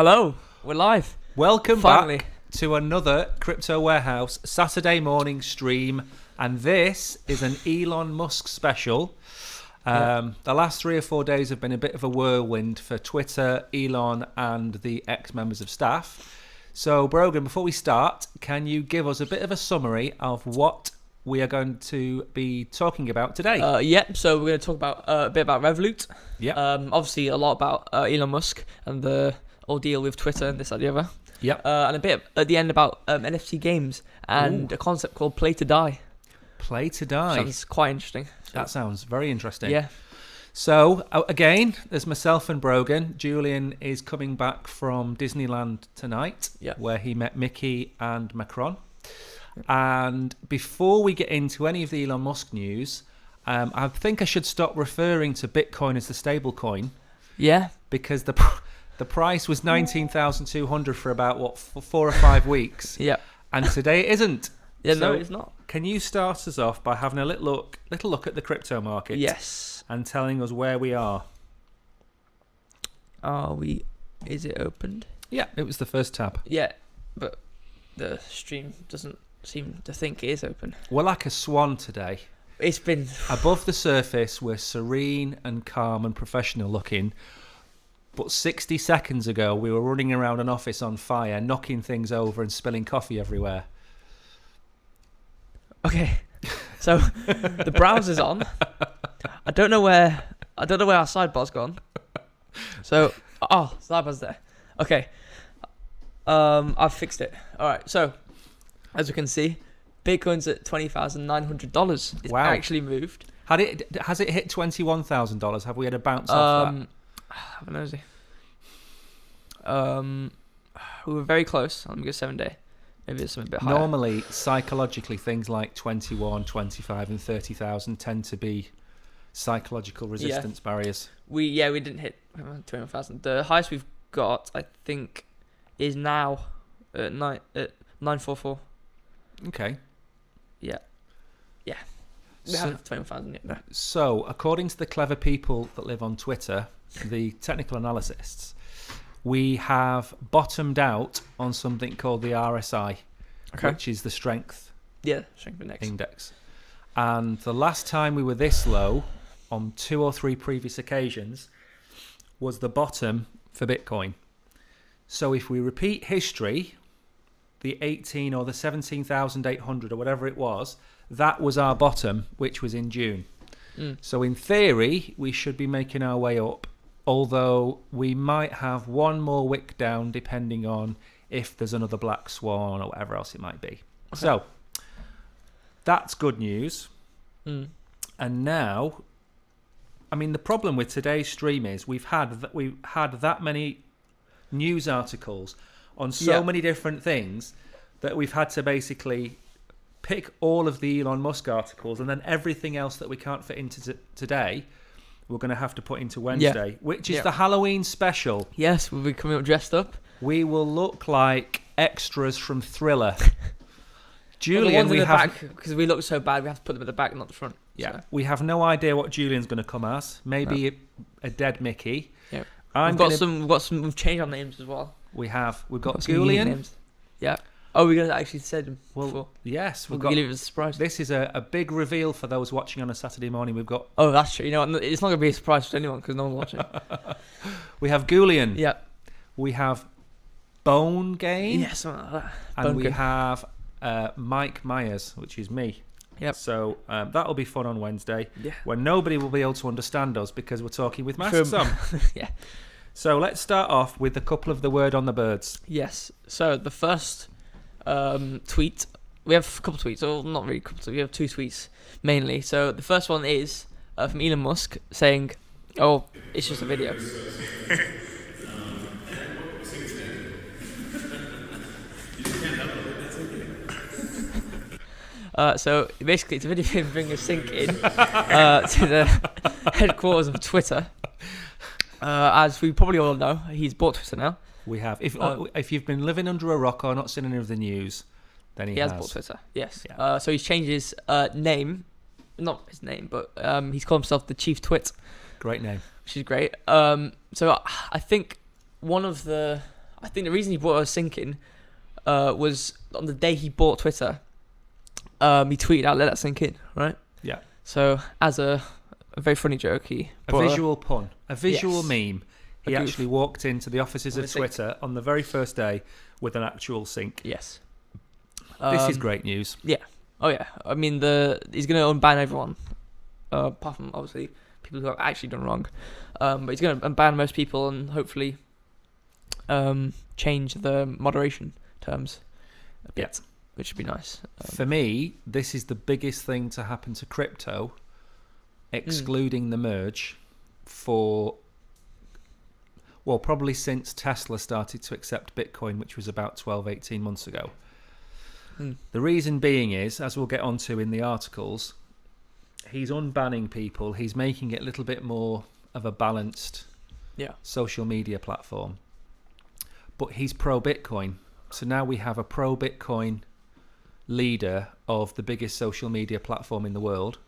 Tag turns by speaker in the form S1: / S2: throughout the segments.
S1: Hello, we're live.
S2: Welcome
S1: Finally.
S2: back to another Crypto Warehouse Saturday morning stream, and this is an Elon Musk special. The last 3 or 4 days have been a bit of a whirlwind for Twitter, Elon, and the ex-members of staff. So, Brogan, before we start, can you give us a bit of a summary of what we are going to be talking about today?
S1: So we're going to talk about a bit about Revolut.
S2: Yep.
S1: Obviously, a lot about Elon Musk and the ordeal with Twitter and this, that, the other.
S2: Yep.
S1: And a bit at the end about NFT games and a concept called play to die.
S2: Play to die.
S1: Sounds quite interesting.
S2: That sounds very interesting.
S1: Yeah.
S2: So, again, there's myself and Brogan. Julian is coming back from Disneyland tonight, where he met Mickey and Macron. And before we get into any of the Elon Musk news, I think I should stop referring to Bitcoin as the stable coin.
S1: Yeah.
S2: Because the price was 19,200 for about, 4 or 5 weeks.
S1: Yeah.
S2: And today it isn't.
S1: Yeah,
S2: So
S1: no, it's not.
S2: Can you start us off by having a little look at the crypto market?
S1: Yes.
S2: And telling us where we are?
S1: Is it opened?
S2: Yeah, it was the first tab.
S1: Yeah, but the stream doesn't seem to think it is open.
S2: We're like a swan today.
S1: It's been...
S2: Above the surface, we're serene and calm and professional looking. But 60 seconds ago, we were running around an office on fire, knocking things over and spilling coffee everywhere.
S1: Okay, so the browser's on. I don't know where our sidebar's gone. So, sidebar's there. Okay, I've fixed it. All right. So, as you can see, Bitcoin's at $20,900. It's actually moved.
S2: Has it hit $21,000? Have we had a bounce off that?
S1: Have a nosy. We were very close. Let me go 7 day. Maybe it's something a bit higher.
S2: Normally, psychologically, things like 21, 25 and 30,000 tend to be psychological resistance barriers. We
S1: didn't hit 21,000. The highest we've got, I think, is now at 944.
S2: Okay.
S1: Yeah. We have 21,000 yet.
S2: So, according to the clever people that live on Twitter, the technical analysts, we have bottomed out on something called the RSI, which is the strength index. And the last time we were this low, on 2 or 3 previous occasions, was the bottom for Bitcoin. So if we repeat history, the 18 or the 17,800 or whatever it was, that was our bottom, which was in June. So in theory, we should be making our way up, although we might have one more wick down depending on if there's another black swan or whatever else it might be. Okay. So that's good news. And now, I mean, the problem with today's stream is we've had that many news articles on so many different things that we've had to basically pick all of the Elon Musk articles, and then everything else that we can't fit into today, we're going to have to put into Wednesday, which is the Halloween special.
S1: Yes, we'll be coming up dressed up.
S2: We will look like extras from Thriller.
S1: Julian, we have, because we look so bad, we have to put them at the back, not the front.
S2: Yeah, so. We have no idea what Julian's going to come as. Maybe a dead Mickey.
S1: Yeah, we've changed our names as well.
S2: We've got Julian.
S1: Yeah. Oh, we're going to actually say them.
S2: Well, yes,
S1: we'll leave it as a surprise.
S2: This is a big reveal for those watching on a Saturday morning. We've got.
S1: Oh, that's true. You know what? It's not going to be a surprise for anyone because no one's watching.
S2: We have Julian.
S1: Yeah.
S2: We have Bone Game.
S1: Yeah, something like that.
S2: And we have Mike Myers, which is me.
S1: Yep.
S2: So that'll be fun on Wednesday.
S1: Yeah.
S2: When nobody will be able to understand us because we're talking with masks on.
S1: Yeah.
S2: So let's start off with a couple of the word on the birds.
S1: Yes. So the first tweet, we have a couple of tweets, or not really a couple of tweets, we have 2 tweets mainly. So the first one is from Elon Musk saying, it's just a video. So basically it's a video of him bringing a sink in to the headquarters of Twitter. As we probably all know, he's bought Twitter now.
S2: We have. If you've been living under a rock or not seen any of the news, then he has
S1: bought Twitter. Yes.
S2: Yeah.
S1: So he's changed his name, not his name, but he's called himself the Chief Twit.
S2: Great name.
S1: Which is great. So I think one of the I think the reason he brought a sync in was on the day he bought Twitter. He tweeted out, "Let that sink in," right?
S2: Yeah.
S1: So as a very funny joke,
S2: a visual pun, a visual meme. He actually walked into the offices of Twitter on the very first day with an actual sync.
S1: Yes.
S2: This is great news.
S1: Yeah. Oh yeah. I mean, he's going to unban everyone, apart from obviously people who have actually done wrong. But he's going to unban most people and hopefully change the moderation terms a bit, which would be nice.
S2: For me, this is the biggest thing to happen to crypto, excluding the merge, for, well, probably since Tesla started to accept Bitcoin, which was about 12, 18 months ago. The reason being is, as we'll get onto in the articles, he's unbanning people. He's making it a little bit more of a balanced social media platform. But he's pro-Bitcoin. So now we have a pro-Bitcoin leader of the biggest social media platform in the world.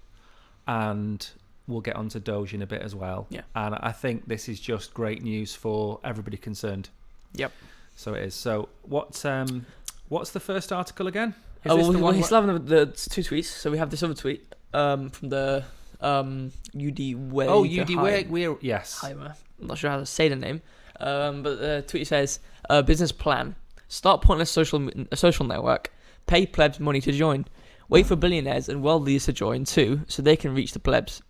S2: And we'll get onto Doge in a bit as well. Yeah. And I think this is just great news for everybody concerned.
S1: Yep.
S2: So it is. So what's the first article again?
S1: He's still having the two tweets. So we have this other tweet from the UD Way.
S2: Oh, UD Way. Yes.
S1: I'm not sure how to say the name. But the tweet says, business plan. Start pointless social network. Pay plebs money to join. Wait for billionaires and world leaders to join too, so they can reach the plebs.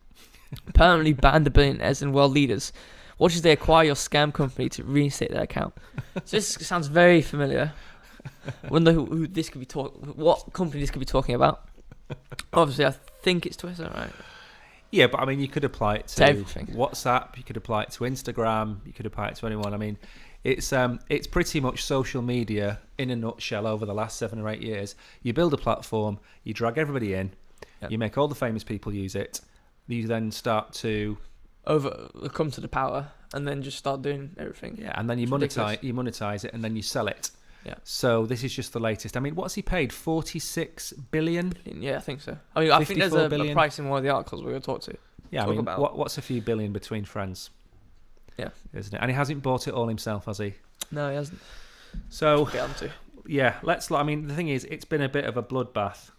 S1: Permanently ban the billionaires and world leaders. Watch as they acquire your scam company to reinstate their account. So this sounds very familiar. Wonder who this could be what company this could be talking about. Obviously, I think it's Twitter, right?
S2: Yeah, but I mean, you could apply it to
S1: everything.
S2: WhatsApp. You could apply it to Instagram. You could apply it to anyone. I mean, it's pretty much social media in a nutshell over the last 7 or 8 years. You build a platform, you drag everybody in, you make all the famous people use it. You then start to
S1: come to the power, and then just start doing everything.
S2: Yeah, and then you monetize it, and then you sell it.
S1: Yeah.
S2: So this is just the latest. I mean, what's he paid? 46 billion?
S1: Yeah, I think so. I mean, I think there's a price in one of the articles we're going to talk to.
S2: Yeah, I mean, what's a few billion between friends?
S1: Yeah.
S2: Isn't it? And he hasn't bought it all himself, has he?
S1: No, he hasn't.
S2: So,
S1: get on to.
S2: Yeah, I mean, the thing is, it's been a bit of a bloodbath,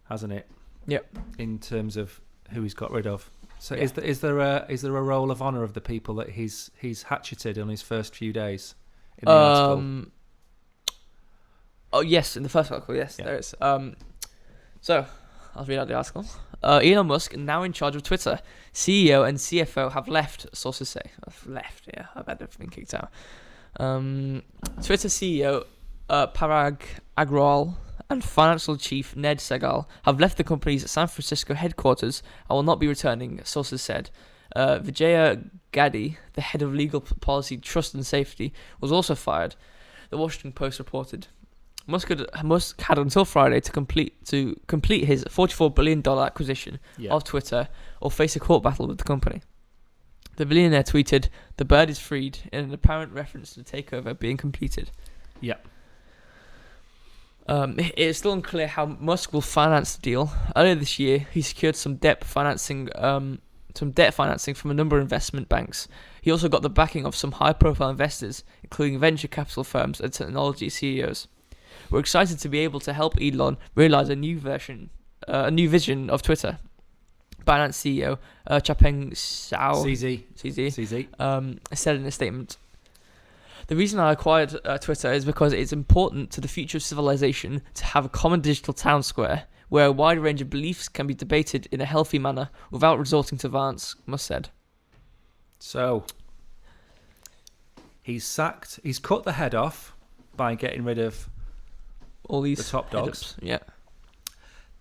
S2: hasn't it?
S1: Yep.
S2: In terms of who he's got rid of. So is there a roll of honour of the people that he's hatcheted on his first few days in the article?
S1: Oh yes, in the first article, yes, there is. So I'll read out the article. Elon Musk, now in charge of Twitter, CEO and CFO have left, sources say. I bet they've been kicked out. Twitter CEO Parag Agrawal and financial chief Ned Segal have left the company's San Francisco headquarters and will not be returning, sources said. Vijaya Gadde, the head of legal policy, trust and safety, was also fired, the Washington Post reported. Musk had until Friday to complete his $44 billion acquisition of Twitter or face a court battle with the company. The billionaire tweeted, "The bird is freed," in an apparent reference to the takeover being completed.
S2: Yeah.
S1: It is still unclear how Musk will finance the deal. Earlier this year, he secured some debt financing from a number of investment banks. He also got the backing of some high-profile investors, including venture capital firms and technology CEOs. We're excited to be able to help Elon realize a new vision of Twitter. Binance CEO Chapeng CZ said in a statement, "The reason I acquired Twitter is because it's important to the future of civilization to have a common digital town square where a wide range of beliefs can be debated in a healthy manner without resorting to violence," Musk said.
S2: So, he's cut the head off by getting rid of
S1: all these
S2: the top dogs.
S1: Yeah.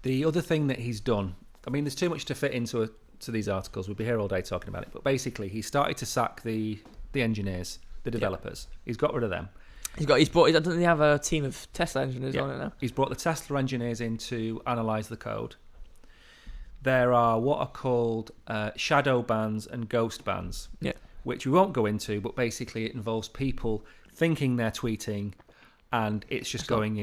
S2: The other thing that he's done, I mean, there's too much to fit into these articles. We'll be here all day talking about it. But basically, he started to sack the engineers, the developers. He's got rid of them.
S1: Doesn't he have a team of Tesla engineers on it now?
S2: He's brought the Tesla engineers in to analyse the code. There are what are called shadow bans and ghost bans, which we won't go into, but basically it involves people thinking they're tweeting and it's just going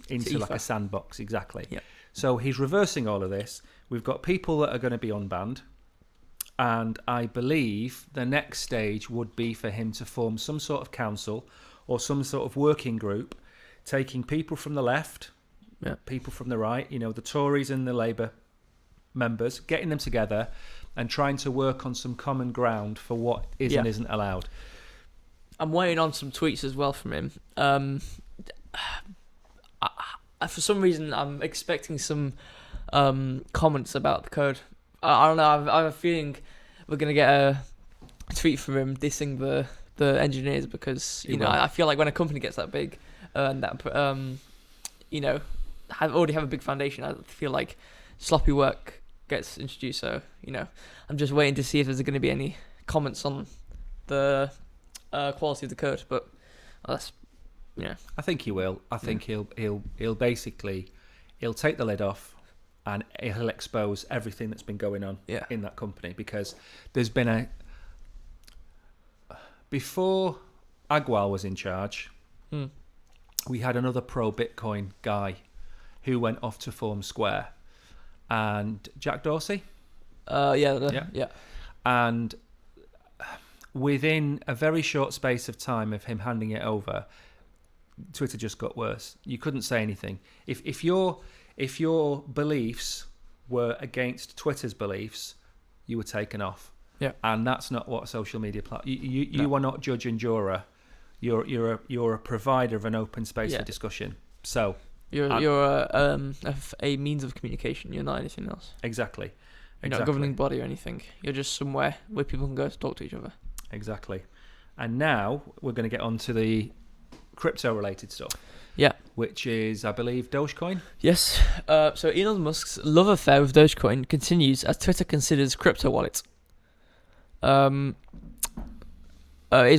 S2: into like a sandbox, exactly. So he's reversing all of this. We've got people that are going to be unbanned And I believe the next stage would be for him to form some sort of council or some sort of working group, taking people from the left, people from the right, the Tories and the Labour members, getting them together and trying to work on some common ground for what is and isn't allowed.
S1: I'm waiting on some tweets as well from him. For some reason, I'm expecting some comments about the code. I don't know. I have a feeling we're gonna get a tweet from him dissing the engineers because I feel like when a company gets that big and that already have a big foundation, I feel like sloppy work gets introduced. So I'm just waiting to see if there's going to be any comments on the quality of the code. But that's
S2: I think he will. I think he'll basically take the lid off. And he'll expose everything that's been going on in that company, because there's been before Agwal was in charge, we had another pro-Bitcoin guy who went off to form Square, and Jack Dorsey.
S1: Yeah.
S2: And within a very short space of time of him handing it over, Twitter just got worse. You couldn't say anything. If your beliefs were against Twitter's beliefs, you were taken off.
S1: Yeah.
S2: And that's not what social media you are not judge and juror. You're a provider of an open space for discussion. So
S1: you're a means of communication. You're not anything else.
S2: Exactly.
S1: You're not a governing body or anything. You're just somewhere where people can go to talk to each other.
S2: Exactly. And now we're going to get on to the crypto related stuff.
S1: Yeah.
S2: Which is, I believe, Dogecoin?
S1: Yes. So Elon Musk's love affair with Dogecoin continues as Twitter considers crypto wallet. It's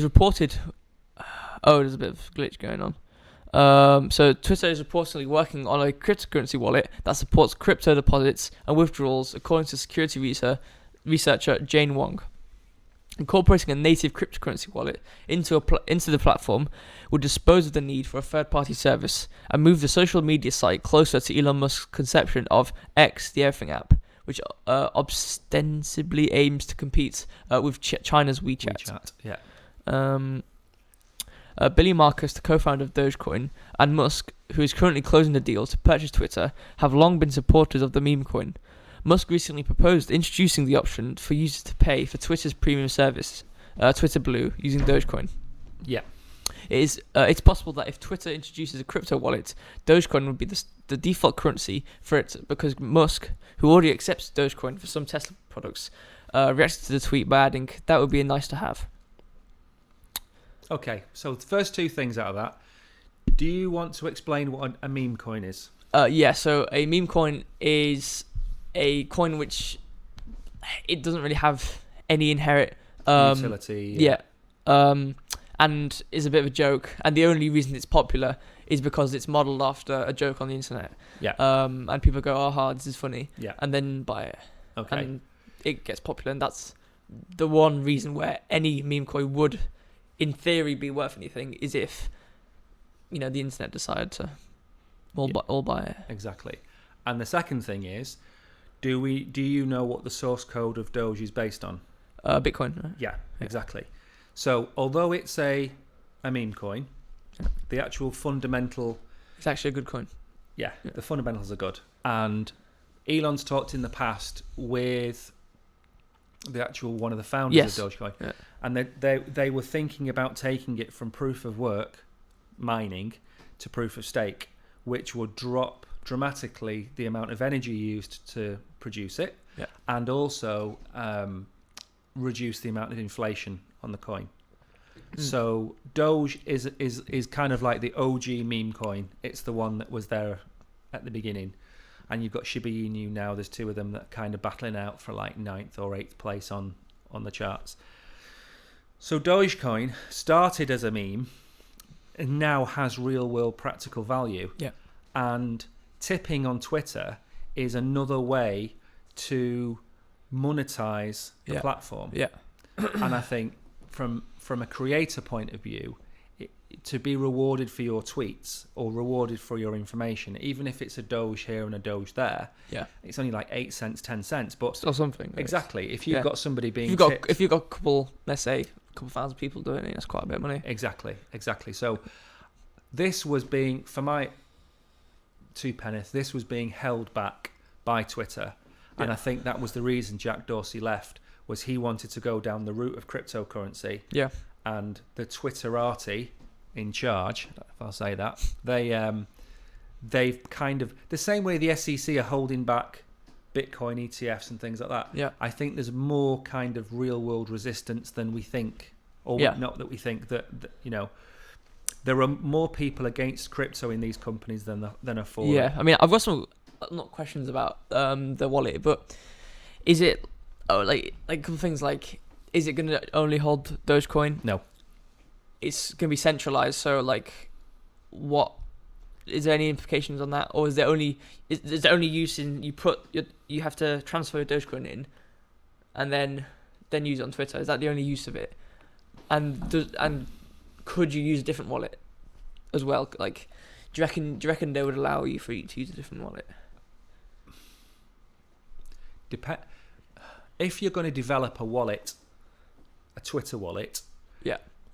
S1: reported... there's a bit of glitch going on. So Twitter is reportedly working on a cryptocurrency wallet that supports crypto deposits and withdrawals, according to security researcher Jane Wong. Incorporating a native cryptocurrency wallet into the platform would dispose of the need for a third-party service and move the social media site closer to Elon Musk's conception of X, the Everything app, which ostensibly aims to compete with China's WeChat. Billy Marcus, the co-founder of Dogecoin, and Musk, who is currently closing the deal to purchase Twitter, have long been supporters of the meme coin. Musk recently proposed introducing the option for users to pay for Twitter's premium service, Twitter Blue, using Dogecoin.
S2: Yeah.
S1: It's possible that if Twitter introduces a crypto wallet, Dogecoin would be the default currency for it, because Musk, who already accepts Dogecoin for some Tesla products, reacted to the tweet by adding, "That would be nice to have."
S2: Okay, so the first two things out of that. Do you want to explain what a meme coin is?
S1: So a meme coin is a coin which it doesn't really have any inherent
S2: utility.
S1: And is a bit of a joke. And the only reason it's popular is because it's modelled after a joke on the internet.
S2: Yeah.
S1: And people go, "Oh, this is funny."
S2: Yeah.
S1: And then buy it.
S2: Okay.
S1: And it gets popular, and that's the one reason where any meme coin would, in theory, be worth anything, is if the internet decided to all buy it.
S2: Exactly. And the second thing is, do you know what the source code of Doge is based on?
S1: Bitcoin. Right?
S2: Yeah, exactly. So although it's a meme coin, the actual fundamental...
S1: It's actually a good coin.
S2: Yeah, the fundamentals are good. And Elon's talked in the past with the actual one of the founders of Dogecoin. Yeah. And they were thinking about taking it from proof of work mining to proof of stake, which would drop dramatically the amount of energy used to produce it, and also reduce the amount of inflation on the coin. So Doge is kind of like the OG meme coin. It's the one that was there at the beginning, and you've got Shiba Inu now. There's two of them that are kind of battling out for like 9th or 8th place on the charts. So Dogecoin started as a meme and now has real world practical value. Yeah. And tipping on Twitter is another way to monetize the platform. Yeah. And I think from a creator point of view, to be rewarded for your tweets or rewarded for your information, even if it's a Doge here and a Doge there, it's only like 8 cents, 10 cents, but
S1: still something.
S2: Exactly. If you've got somebody being
S1: if you've got a couple, let's say, a couple thousand people doing it, that's quite a bit of money.
S2: Exactly. So this was being, for my 2 penneth, this was being held back by Twitter. And I think that was the reason Jack Dorsey left, was he wanted to go down the route of cryptocurrency.
S1: Yeah.
S2: And the Twitterati in charge, if I'll say that, they've kind of, the same way the SEC are holding back Bitcoin ETFs and things like that.
S1: Yeah.
S2: I think there's more kind of real world resistance than we think, or not that we think, that there are more people against crypto in these companies than are for.
S1: Yeah, I mean, I've got some not questions about the wallet, but is it like a couple things like, is it going to only hold Dogecoin?
S2: No. It's
S1: going to be centralized. So like, what is there any implications on that, or is there only use in you have to transfer your Dogecoin in, and then use it on Twitter? Is that the only use of it? And could you use a different wallet as well? Like, do you reckon they would allow you to use a different wallet?
S2: If you're going to develop a wallet, a Twitter wallet,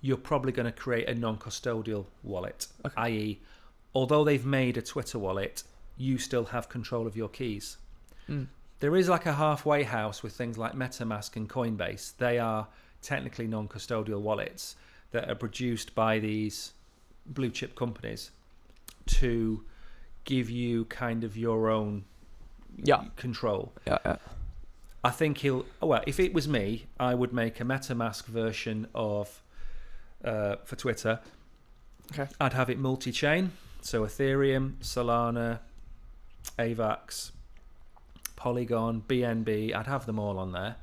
S2: you're probably going to create a non-custodial wallet, i.e., although they've made a Twitter wallet, you still have control of your keys. There is like a halfway house with things like MetaMask and Coinbase. They are technically non-custodial wallets that are produced by these blue chip companies to give you kind of your own control. I think if it was me, I would make a MetaMask version of for Twitter. I'd have it multi-chain, so Ethereum, Solana, AVAX, Polygon, BNB. I'd have them all on there.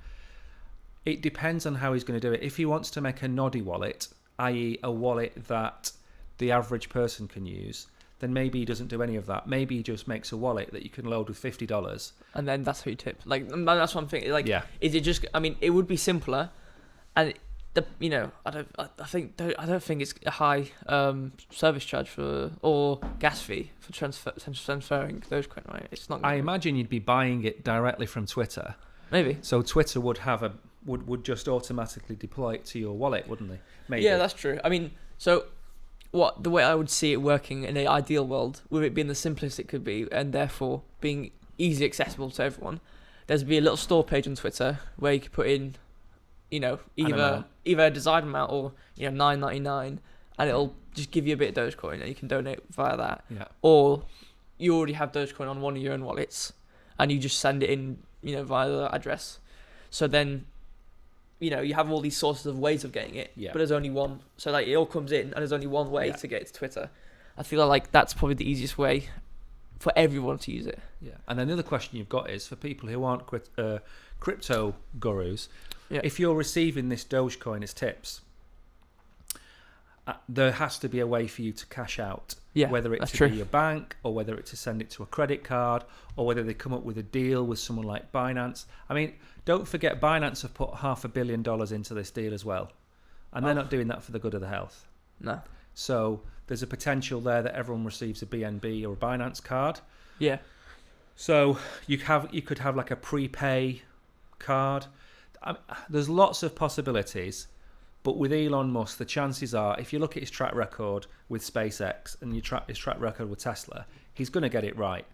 S2: It depends on how he's going to do it. If he wants to make a noddy wallet, i.e. a wallet that the average person can use, then maybe he doesn't do any of that. Maybe he just makes a wallet that you can load with $50.
S1: And then that's how you tip. Like, that's what I'm thinking. Like, is it just, I mean, it would be simpler, and I don't think it's a high service charge or gas fee for transferring Dogecoin, right? It's not.
S2: I imagine you'd be buying it directly from Twitter.
S1: Maybe.
S2: So Twitter would have would just automatically deploy it to your wallet, wouldn't they? Maybe.
S1: Yeah, that's true. I mean, so the way I would see it working in an ideal world, with it being the simplest it could be, and therefore being easy accessible to everyone, there'd be a little store page on Twitter where you could put in, either a desired amount or $9.99, and it'll just give you a bit of Dogecoin, and you can donate via that.
S2: Yeah.
S1: Or you already have Dogecoin on one of your own wallets, and you just send it in, via the address. So then, you have all these sources of ways of getting it, but there's only one. So like, it all comes in, and there's only one way to get it to Twitter. I feel like that's probably the easiest way for everyone to use it. Yeah.
S2: And another question you've got is for people who aren't crypto gurus. If you're receiving this Dogecoin as tips, there has to be a way for you to cash out. Whether it's to be your bank, or whether it's to send it to a credit card, or whether they come up with a deal with someone like Binance. I mean, don't forget, Binance have put $500 million into this deal as well. And they're not doing that for the good of the health.
S1: No.
S2: So there's a potential there that everyone receives a BNB or a Binance card.
S1: Yeah.
S2: So you could have like a prepay card. There's lots of possibilities, but with Elon Musk, the chances are, if you look at his track record with SpaceX and his track record with Tesla, he's going to get it right.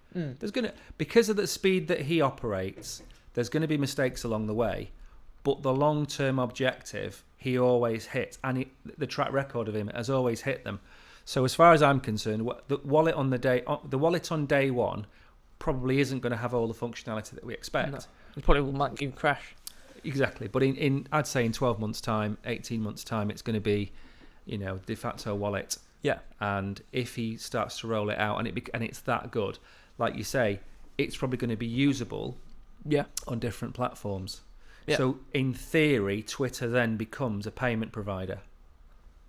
S2: Because of the speed that he operates, there's going to be mistakes along the way, but the long-term objective he always hits, and the track record of him has always hit them. So as far as I'm concerned, the wallet on day one probably isn't going to have all the functionality that we expect.
S1: No. It probably might even crash.
S2: Exactly, but I'd say in 12 months' time, 18 months' time, it's going to be, de facto wallet.
S1: Yeah.
S2: And if he starts to roll it out, and it's that good, like you say, it's probably going to be usable.
S1: Yeah. On
S2: different platforms.
S1: Yeah.
S2: So in theory, Twitter then becomes a payment provider.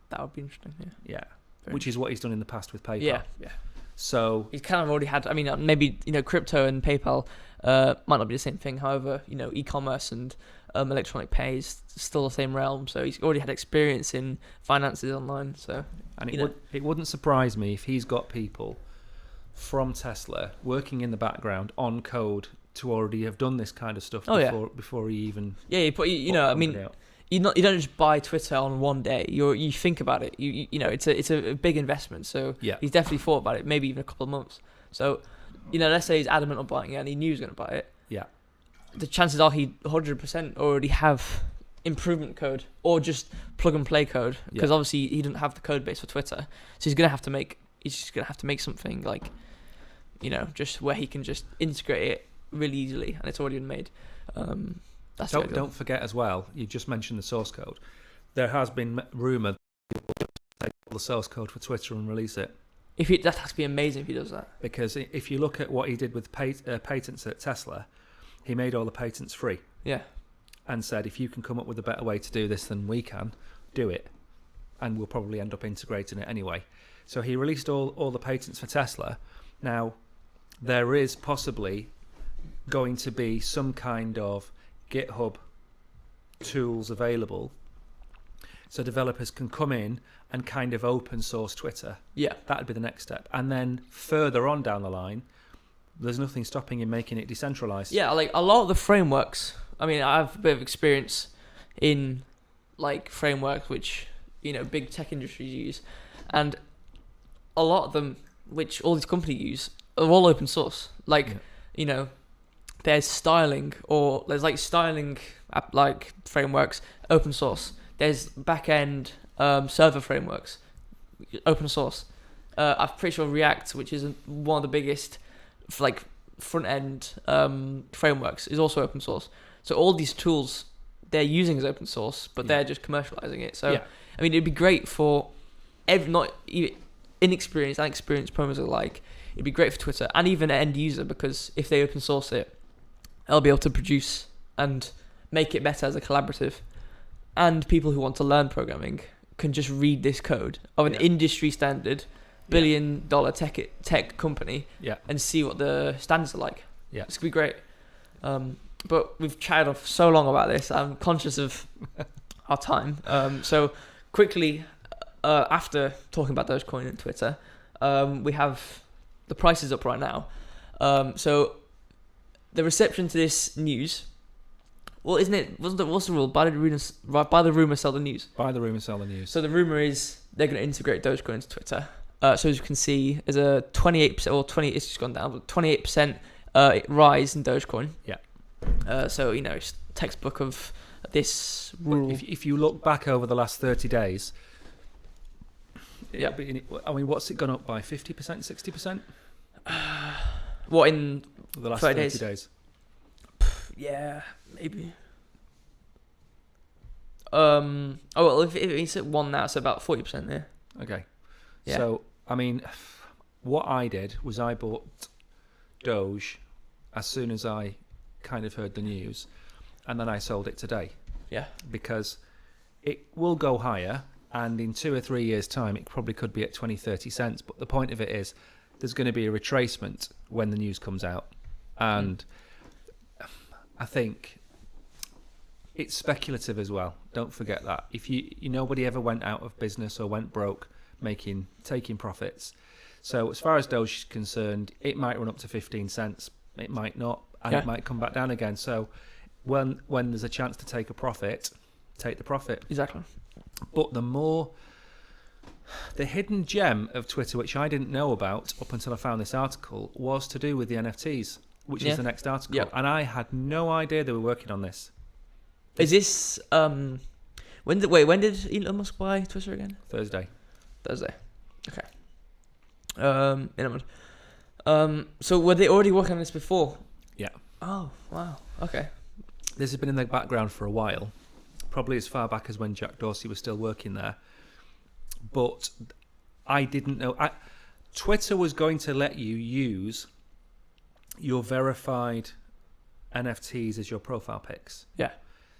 S1: That would be interesting. Yeah.
S2: Which is what he's done in the past with PayPal.
S1: Yeah.
S2: So
S1: he's kind of already had. I mean, maybe crypto and PayPal might not be the same thing. However, e-commerce and electronic pay is still the same realm. So he's already had experience in finances online. So
S2: and it wouldn't surprise me if he's got people from Tesla working in the background on code to already have done this kind of stuff before he even
S1: you don't just buy Twitter on one day. You think about it. You know it's a big investment. So he's definitely thought about it, maybe even a couple of months. So let's say he's adamant on buying it and he knew he was going to buy it.
S2: Yeah.
S1: The chances are he 100% already have improvement code or just plug and play code, because obviously he doesn't have the code base for Twitter. So he's just gonna have to make something like, just where he can just integrate it really easily, and it's already been made.
S2: Don't forget as well, you just mentioned the source code. There has been rumour that he will take all the source code for Twitter and release it.
S1: That has to be amazing if he does that.
S2: Because if you look at what he did with patents at Tesla, he made all the patents free.
S1: Yeah.
S2: And said, if you can come up with a better way to do this than we can, do it. And we'll probably end up integrating it anyway. So he released all the patents for Tesla. Now, there is possibly going to be some kind of GitHub tools available so developers can come in and kind of open source Twitter.
S1: Yeah.
S2: That would be the next step. And then further on down the line, there's nothing stopping him making it decentralized.
S1: Yeah, like a lot of the frameworks, I mean, I have a bit of experience in like frameworks which, big tech industries use, and a lot of them, which all these companies use, are all open source. Like, there's styling like frameworks, open source. There's back-end server frameworks, open source. I'm pretty sure React, which is one of the biggest like front-end frameworks, is also open source. So all these tools they're using as open source, but they're just commercializing it. So I mean, it'd be great for not even inexperienced and experienced programmers alike. It'd be great for Twitter and even an end user, because if they open source it, they'll be able to produce and make it better as a collaborative. And people who want to learn programming can just read this code of an industry standard billion-dollar tech company and see what the standards are like. Yeah, it's gonna be great. But we've chatted off so long about this. I'm conscious of our time. So quickly, after talking about Dogecoin and Twitter, we have the prices up right now. So the reception to this news, well, isn't it? What's the rule? Buy the rumor, sell the news.
S2: Buy the rumor, sell the news.
S1: So the rumor is they're going to integrate Dogecoin into Twitter. So as you can see, there's a 28% or 20. It's just gone down, but 28% rise in Dogecoin.
S2: Yeah.
S1: So it's textbook of this rule.
S2: If you look back over the last 30 days, I mean, what's it gone up by? 50%, 60%?
S1: What in
S2: the last 30 days?
S1: Yeah, maybe. Well, if it's at one now, it's about 40% there.
S2: Okay.
S1: Yeah.
S2: So I mean, what I did was I bought Doge as soon as I kind of heard the news, and then I sold it today.
S1: Yeah.
S2: Because it will go higher, and in 2 or 3 years' time, it probably could be at 20, 30 cents. But the point of it is, there's going to be a retracement when the news comes out, and I think it's speculative as well. Don't forget that. If nobody ever went out of business or went broke taking profits. So as far as Doge is concerned, it might run up to 15 cents. It might not, and it might come back down again. So when there's a chance to take a profit, take the profit.
S1: Exactly.
S2: But the hidden gem of Twitter, which I didn't know about up until I found this article, was to do with the NFTs, which is the next article. Yep. And I had no idea they were working on this.
S1: Is this when did Elon Musk buy Twitter again?
S2: Thursday.
S1: Okay. So were they already working on this before?
S2: Yeah.
S1: Oh wow. Okay.
S2: This has been in the background for a while, probably as far back as when Jack Dorsey was still working there. But I didn't know. Twitter was going to let you use your verified NFTs as your profile pics.
S1: Yeah.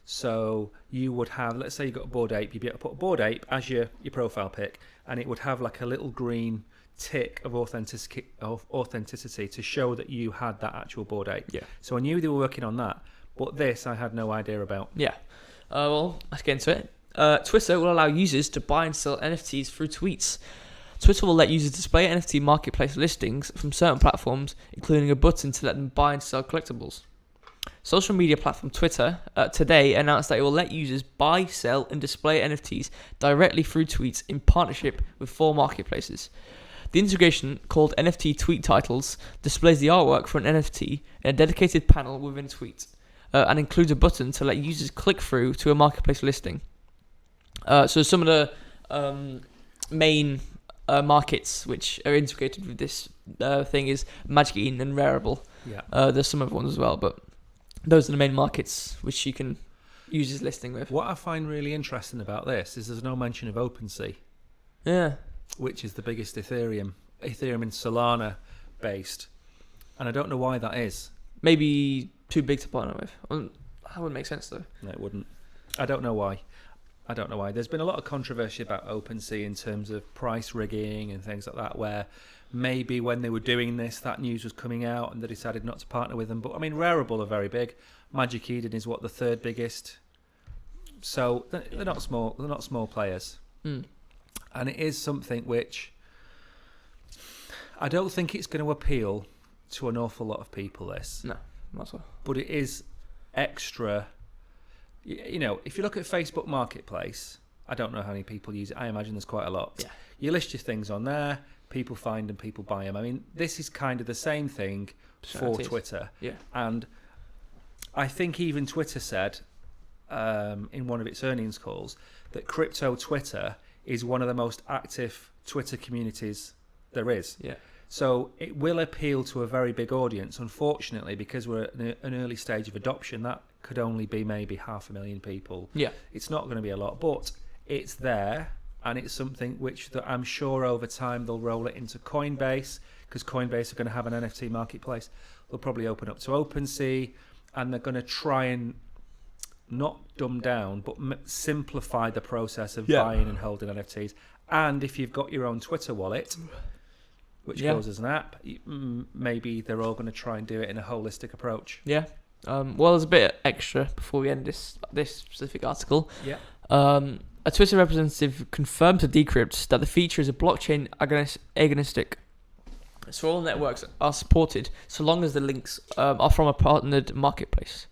S2: So you would have, let's say you got a Bored Ape, you'd be able to put a Bored Ape as your profile pic, and it would have like a little green tick of authenticity to show that you had that actual Bored Ape.
S1: Yeah.
S2: So I knew they were working on that, But this I had no idea about.
S1: Yeah. Well, let's get into it. Twitter will allow users to buy and sell NFTs through tweets. Twitter will let users display NFT marketplace listings from certain platforms, including a button to let them buy and sell collectibles. Social media platform Twitter today announced that it will let users buy, sell, and display NFTs directly through tweets in partnership with 4 marketplaces. The integration, called NFT Tweet Titles, displays the artwork for an NFT in a dedicated panel within a tweet, and includes a button to let users click through to a marketplace listing. So some of the main markets which are integrated with this thing is Magic Eden and Rarible.
S2: Yeah.
S1: There's some other ones as well, but those are the main markets which you can use this listing with.
S2: What I find really interesting about this is there's no mention of OpenSea.
S1: Yeah.
S2: Which is the biggest Ethereum and Solana based. And I don't know why that is.
S1: Maybe too big to partner with. Well, that wouldn't make sense though.
S2: No, it wouldn't. I don't know why. There's been a lot of controversy about OpenSea in terms of price rigging and things like that, where maybe when they were doing this, that news was coming out and they decided not to partner with them. But I mean, Rarible are very big. Magic Eden is the 3rd biggest. So they're not small. They're not small players.
S1: Mm.
S2: And it is something which I don't think it's going to appeal to an awful lot of people, this.
S1: No, not so.
S2: But it is extra. You know, if you look at Facebook Marketplace, I don't know how many people use it. I imagine there's quite a lot.
S1: Yeah.
S2: You list your things on there, people find them, people buy them. I mean, this is kind of the same thing for Twitter.
S1: Yeah.
S2: And I think even Twitter said in one of its earnings calls that crypto Twitter is one of the most active Twitter communities there is.
S1: Yeah.
S2: So it will appeal to a very big audience. Unfortunately, because we're at an early stage of adoption, that could only be maybe 500,000 people.
S1: Yeah.
S2: It's not going to be a lot, but it's there, and it's something which that I'm sure over time they'll roll it into Coinbase, because Coinbase are going to have an NFT marketplace. They'll probably open up to OpenSea, and they're going to try and not dumb down, but simplify the process of buying and holding NFTs. And if you've got your own Twitter wallet, which goes as an app, maybe they're all going to try and do it in a holistic approach.
S1: Yeah. Well, there's a bit extra before we end this specific article.
S2: Yeah.
S1: A Twitter representative confirmed to Decrypt that the feature is a blockchain agnostic. So all networks are supported so long as the links are from a partnered marketplace.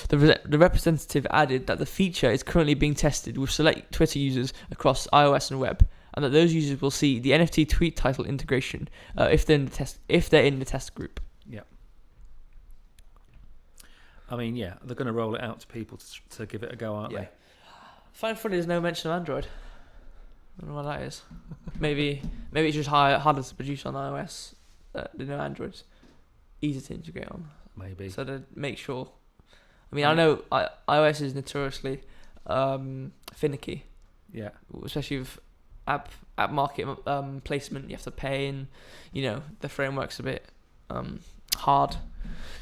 S1: The representative added that the feature is currently being tested with select Twitter users across iOS and web, and that those users will see the NFT tweet title integration if they're in the test group.
S2: Yeah. I mean, yeah, they're going to roll it out to people to give it a go, aren't they?
S1: I find funny there's no mention of Android. I don't know what that is. maybe it's just harder to produce on iOS. There's no Androids. Easy to integrate on.
S2: Maybe.
S1: So to make sure. I mean, I know iOS is notoriously finicky.
S2: Yeah.
S1: Especially with app market placement, you have to pay, and the framework's a bit hard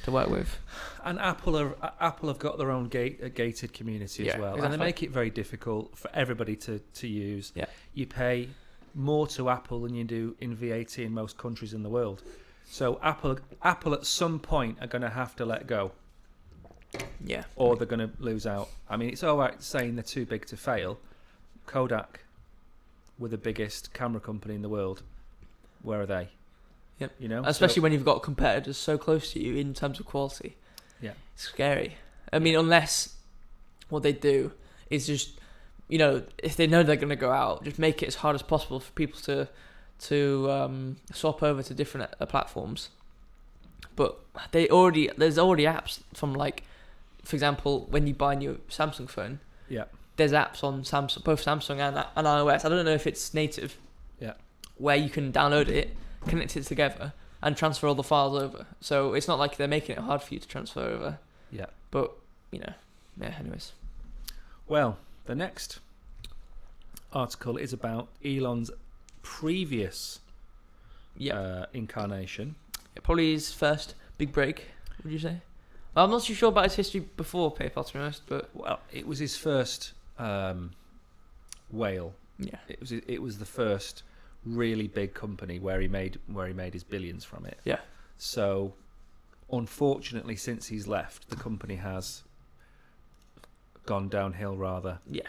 S1: to work with.
S2: And Apple have got their own gated community as well,
S1: exactly.
S2: and they make it very difficult for everybody to use.
S1: Yeah.
S2: You pay more to Apple than you do in VAT in most countries in the world. So Apple at some point are going to have to let go.
S1: Yeah.
S2: Or they're going to lose out. I mean, it's all right saying they're too big to fail. Kodak were the biggest camera company in the world. Where are they?
S1: Yep.
S2: Especially
S1: when you've got competitors so close to you in terms of quality.
S2: Yeah.
S1: It's scary. I mean, unless what they do is just, if they know they're going to go out, just make it as hard as possible for people to swap over to different platforms. But there's already apps from, like, for example, when you buy a new Samsung phone, there's apps on both Samsung and iOS. I don't know if it's native, where you can download it, connect it together, and transfer all the files over. So it's not like they're making it hard for you to transfer over.
S2: Yeah.
S1: But anyways.
S2: Well, the next article is about Elon's previous incarnation.
S1: Probably his first big break, would you say? Well, I'm not too sure about his history before PayPal, to be honest, but
S2: it was his first whale.
S1: Yeah.
S2: It was the first really big company where he made his billions from it.
S1: Yeah.
S2: So unfortunately, since he's left, the company has gone downhill rather.
S1: Yeah.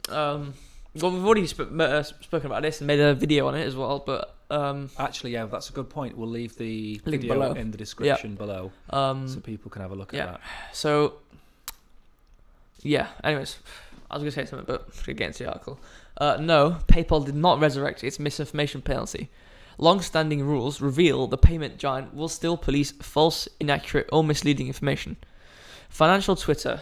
S1: Well, we've already spoken about this and made a video on it as well, but
S2: actually, yeah, that's a good point. We'll leave the
S1: link
S2: video
S1: below.
S2: in the description below, so people can have a look at that.
S1: So, yeah. Anyways, I was gonna say something, but to get into the article. No, PayPal did not resurrect its misinformation penalty. Long-standing rules reveal the payment giant will still police false, inaccurate, or misleading information. Financial Twitter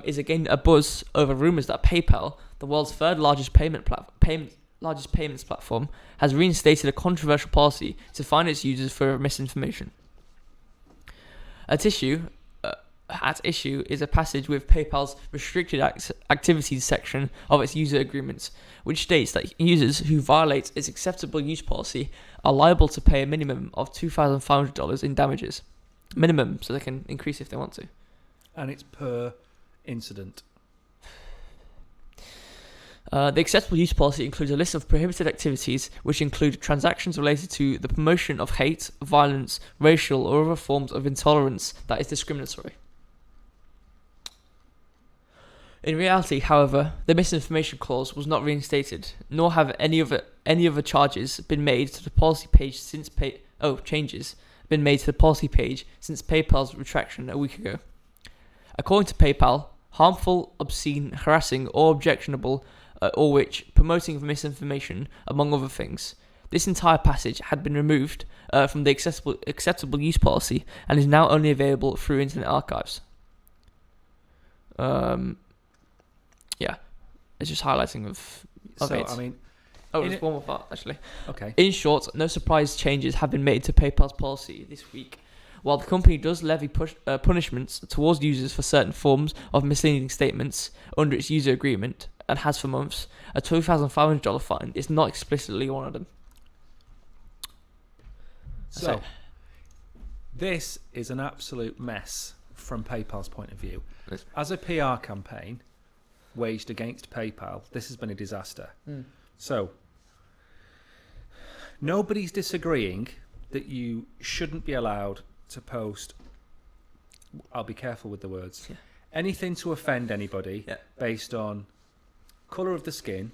S1: is again abuzz over rumors that PayPal, the world's third largest largest payments platform, has reinstated a controversial policy to fine its users for misinformation. At issue is a passage with PayPal's restricted activities section of its user agreements, which states that users who violate its acceptable use policy are liable to pay a minimum of $2,500 in damages. Minimum, so they can increase if they want to.
S2: And it's per incident.
S1: The acceptable use policy includes a list of prohibited activities, which include transactions related to the promotion of hate, violence, racial, or other forms of intolerance that is discriminatory. In reality, however, the misinformation clause was not reinstated, nor have any other charges been made to the policy page since changes been made to the policy page since PayPal's retraction a week ago. According to PayPal, harmful, obscene, harassing, or objectionable, or which promoting misinformation, among other things. This entire passage had been removed from the acceptable use policy and is now only available through Internet Archives. Yeah, it's just highlighting of
S2: So,
S1: it.
S2: I mean...
S1: there's one more part, actually.
S2: Okay.
S1: In short, no surprise changes have been made to PayPal's policy this week. While the company does levy punishments towards users for certain forms of misleading statements under its user agreement, and has for months, a $2,500 fine is not explicitly one of them.
S2: So, this is an absolute mess from PayPal's point of view. As a PR campaign waged against PayPal, this has been a disaster. So, nobody's disagreeing that you shouldn't be allowed to post, I'll be careful with the words, anything to offend anybody based on colour of the skin,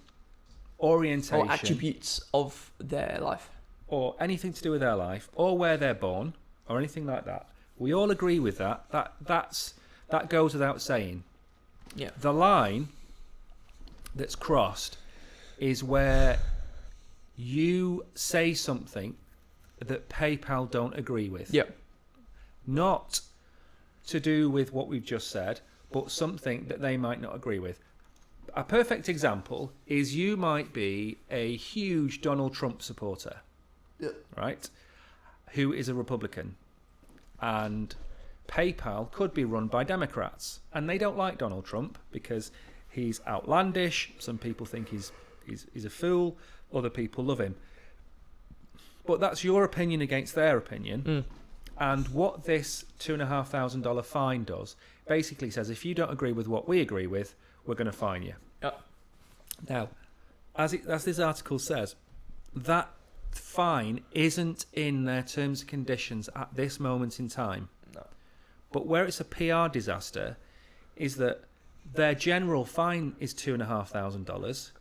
S2: orientation,
S1: or attributes of their life,
S2: or anything to do with their life, or where they're born, or anything like that. We all agree with that. That goes without saying.
S1: Yeah.
S2: The line that's crossed is where you say something that PayPal don't agree with.
S1: Yep.
S2: Not to do with what we've just said, but something that they might not agree with. A perfect example is you might be a huge Donald Trump supporter, right? Who is a Republican. And PayPal could be run by Democrats. And they don't like Donald Trump because he's outlandish. Some people think he's a fool. Other people love him. But that's your opinion against their opinion. And what this $2,500 fine does basically says, if you don't agree with what we agree with, we're going to fine you. Now, as this article says, that fine isn't in their terms and conditions at this moment in time.
S1: No.
S2: But where it's a PR disaster is that their general fine is $2,500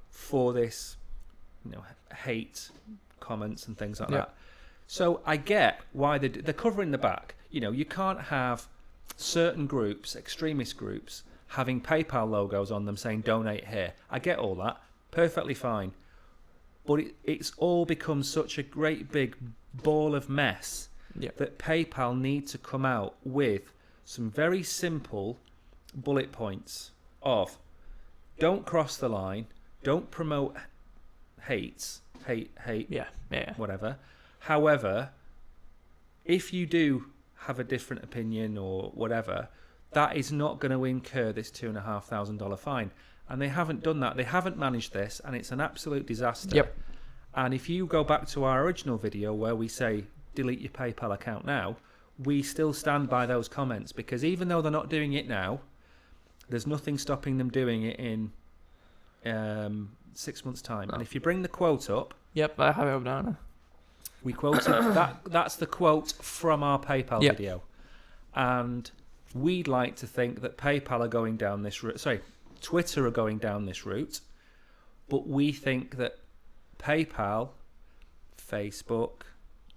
S2: for this, hate comments and things like that. So I get why they're covering the back. You can't have certain groups, extremist groups, having PayPal logos on them saying donate here. I get all that. Perfectly fine. But it's all become such a great big ball of mess that PayPal need to come out with some very simple bullet points of don't cross the line, don't promote hate, whatever. However, if you do have a different opinion or whatever, that is not going to incur this $2,500 fine. And they haven't done that. They haven't managed this, and it's an absolute disaster.
S1: Yep.
S2: And if you go back to our original video where we say delete your PayPal account now, we still stand by those comments, because even though they're not doing it now, there's nothing stopping them doing it in 6 months' time.
S1: No.
S2: And if you bring the quote up...
S1: Yep, I have it up now.
S2: We quoted that. That's the quote from our PayPal video, and we'd like to think that PayPal are going down this route. Sorry, Twitter are going down this route, but we think that PayPal, Facebook,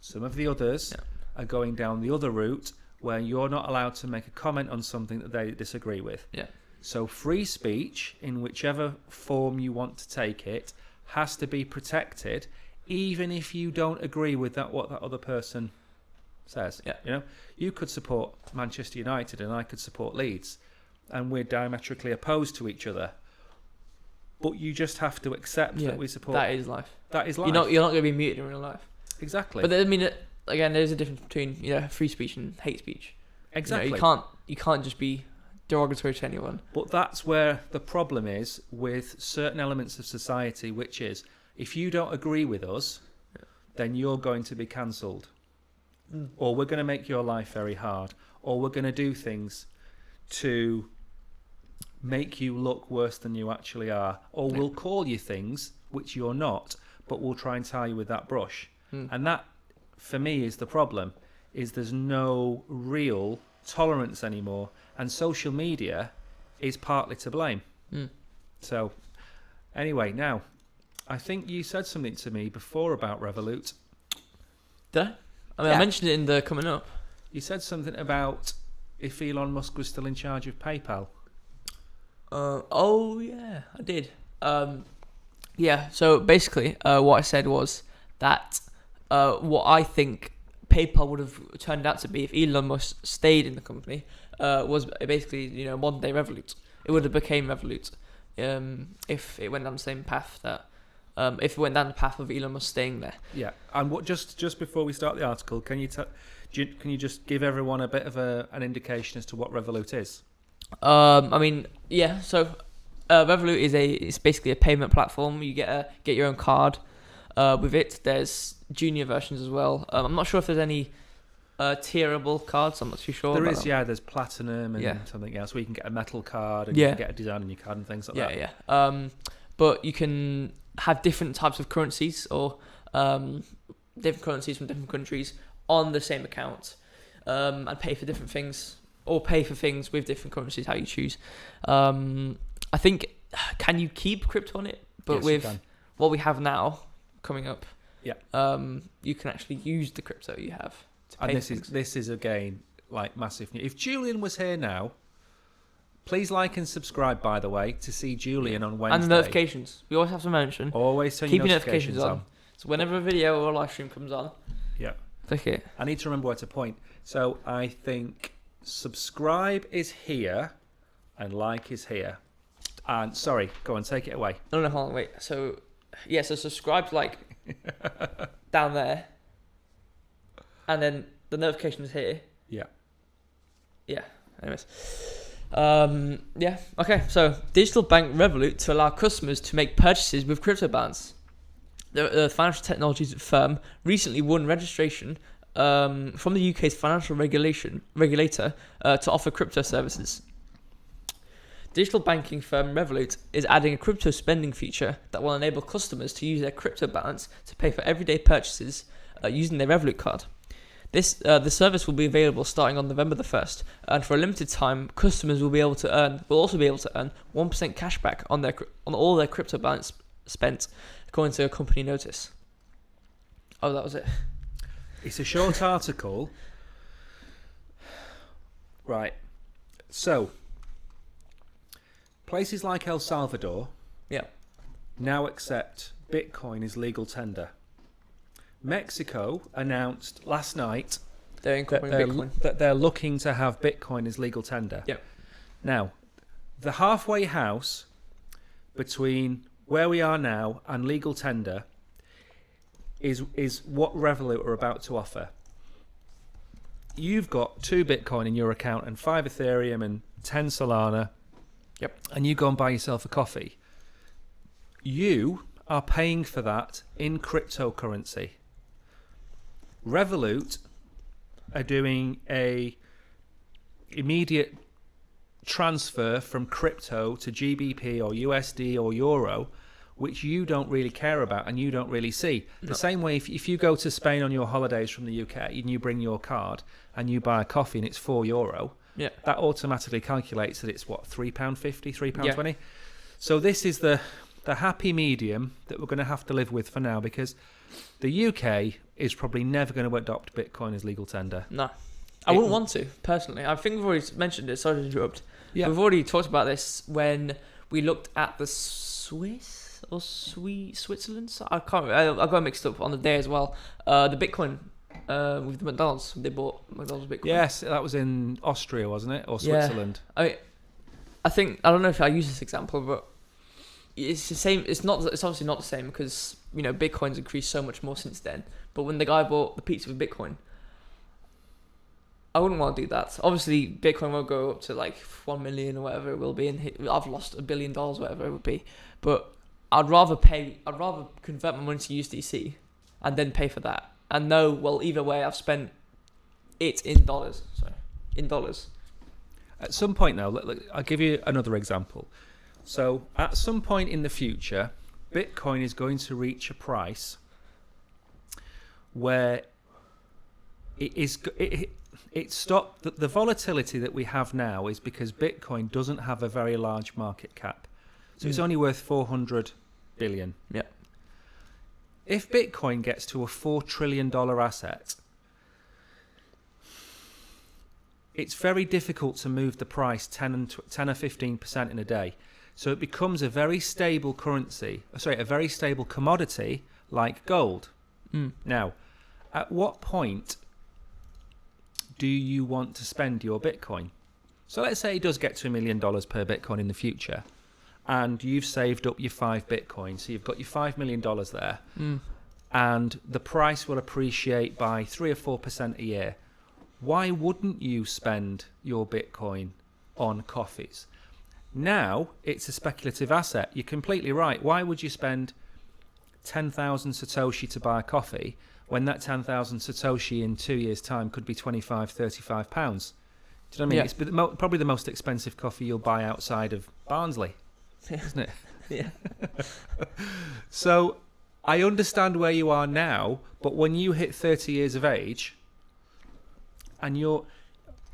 S2: some of the others are going down the other route where you're not allowed to make a comment on something that they disagree with.
S1: Yeah.
S2: So free speech, in whichever form you want to take it, has to be protected, even if you don't agree with what that other person says.
S1: Yeah.
S2: You know, you could support Manchester United and I could support Leeds, and we're diametrically opposed to each other. But you just have to accept that we support.
S1: That is life.
S2: That is life.
S1: You're not going to be muted in real life.
S2: Exactly.
S1: But I mean, again, there's a difference between free speech and hate speech.
S2: Exactly.
S1: You can't just be derogatory to anyone.
S2: But that's where the problem is with certain elements of society, which is if you don't agree with us, then you're going to be cancelled. Or we're going to make your life very hard. Or we're going to do things to make you look worse than you actually are. Or we'll call you things which you're not, but we'll try and tie you with that brush. And that, for me, is the problem, is there's no real tolerance anymore. And social media is partly to blame. So, anyway, now, I think you said something to me before about Revolut.
S1: Did I? I mean, I mentioned it in the coming up.
S2: You said something about if Elon Musk was still in charge of PayPal.
S1: Oh, yeah, I did. So basically, what I said was that what I think PayPal would have turned out to be if Elon Musk stayed in the company was basically, modern day Revolut. It would have became Revolut if it went down the same path that if it went down the path of Elon Musk staying there. Yeah,
S2: and what just before we start the article, can you just give everyone a bit of an indication as to what Revolut is?
S1: So Revolut is basically a payment platform. You get your own card with it. There's junior versions as well. I'm not sure if there's any tierable cards. I'm not too sure.
S2: There is, there's platinum and something else where you can get a metal card and you can get a design on your card and things like that.
S1: Yeah. But you can have different types of currencies or different currencies from different countries on the same account and pay for different things or pay for things with different currencies, how you choose. I think, can you keep crypto on it? But
S2: yes,
S1: with what we have now coming up, you can actually use the crypto you have to pay.
S2: And this is again like massive news. If Julian was here now, please like and subscribe, by the way, to see Julian on Wednesday.
S1: And the notifications. We always have to mention.
S2: Always turn
S1: keep
S2: your notifications on.
S1: So whenever a video or a live stream comes on, click it.
S2: I need to remember where to point. So I think subscribe is here and like is here. And sorry, go on, take it away.
S1: No, hold on, wait. So subscribe's like down there, and then the notification is here. Yeah. Anyways. Okay. So digital bank Revolut to allow customers to make purchases with crypto balance. The financial technologies firm recently won registration from the UK's financial regulator to offer crypto services. Digital banking firm Revolut is adding a crypto spending feature that will enable customers to use their crypto balance to pay for everyday purchases using their Revolut card. The service will be available starting on November the 1st, and for a limited time, customers will also be able to earn 1% cashback on all their crypto balance spent, according to a company notice. Oh, that was it.
S2: It's a short article. Right. So, places like El Salvador now accept Bitcoin as legal tender. Mexico announced last night that they're looking to have Bitcoin as legal tender. Now, the halfway house between where we are now and legal tender is what Revolut are about to offer. You've got 2 Bitcoin in your account and 5 Ethereum and 10 Solana. And you go and buy yourself a coffee. You are paying for that in cryptocurrency. Revolut are doing a immediate transfer from crypto to GBP or USD or Euro which you don't really care about and you don't really see. The same way if you go to Spain on your holidays from the UK and you bring your card and you buy a coffee and it's €4, that automatically calculates that it's what, £3.50, £3.20. So this is the happy medium that we're going to have to live with for now, because the UK is probably never going to adopt Bitcoin as legal tender.
S1: No. I wouldn't want to, personally. I think we've already mentioned it. Sorry to interrupt. Yeah. We've already talked about this when we looked at the Switzerland. I can't remember. I got mixed up on the day as well. The Bitcoin with the McDonald's. They bought McDonald's Bitcoin.
S2: Yes, that was in Austria, wasn't it? Or Switzerland?
S1: Yeah. I think, I don't know if I use this example, but it's the same. It's obviously not the same because, Bitcoin's increased so much more since then. But when the guy bought the pizza with Bitcoin, I wouldn't want to do that. Obviously, Bitcoin won't go up to like 1 million or whatever it will be, and I've lost $1 billion, whatever it would be. But I'd rather convert my money to USDC and then pay for that, and know, well, either way, I've spent it in dollars. In dollars.
S2: At some point now, I'll give you another example. So at some point in the future, Bitcoin is going to reach a price where it stopped. The volatility that we have now is because Bitcoin doesn't have a very large market cap. So it's only worth 400 billion.
S1: Yeah.
S2: If Bitcoin gets to a $4 trillion asset, it's very difficult to move the price 10 or 15% in a day. So it becomes a very stable a very stable commodity like gold. Now, at what point do you want to spend your Bitcoin? So let's say it does get to $1 million per Bitcoin in the future, and you've saved up your 5 Bitcoin. So you've got your $5 million there, and the price will appreciate by 3 or 4% a year. Why wouldn't you spend your Bitcoin on coffees? Now it's a speculative asset. You're completely right. Why would you spend 10,000 Satoshi to buy a coffee when that 10,000 Satoshi in 2 years' time could be 25, 35 pounds? Do you know what I mean? It's probably the most expensive coffee you'll buy outside of Barnsley, isn't it?
S1: Yeah.
S2: So I understand where you are now, but when you hit 30 years of age, and your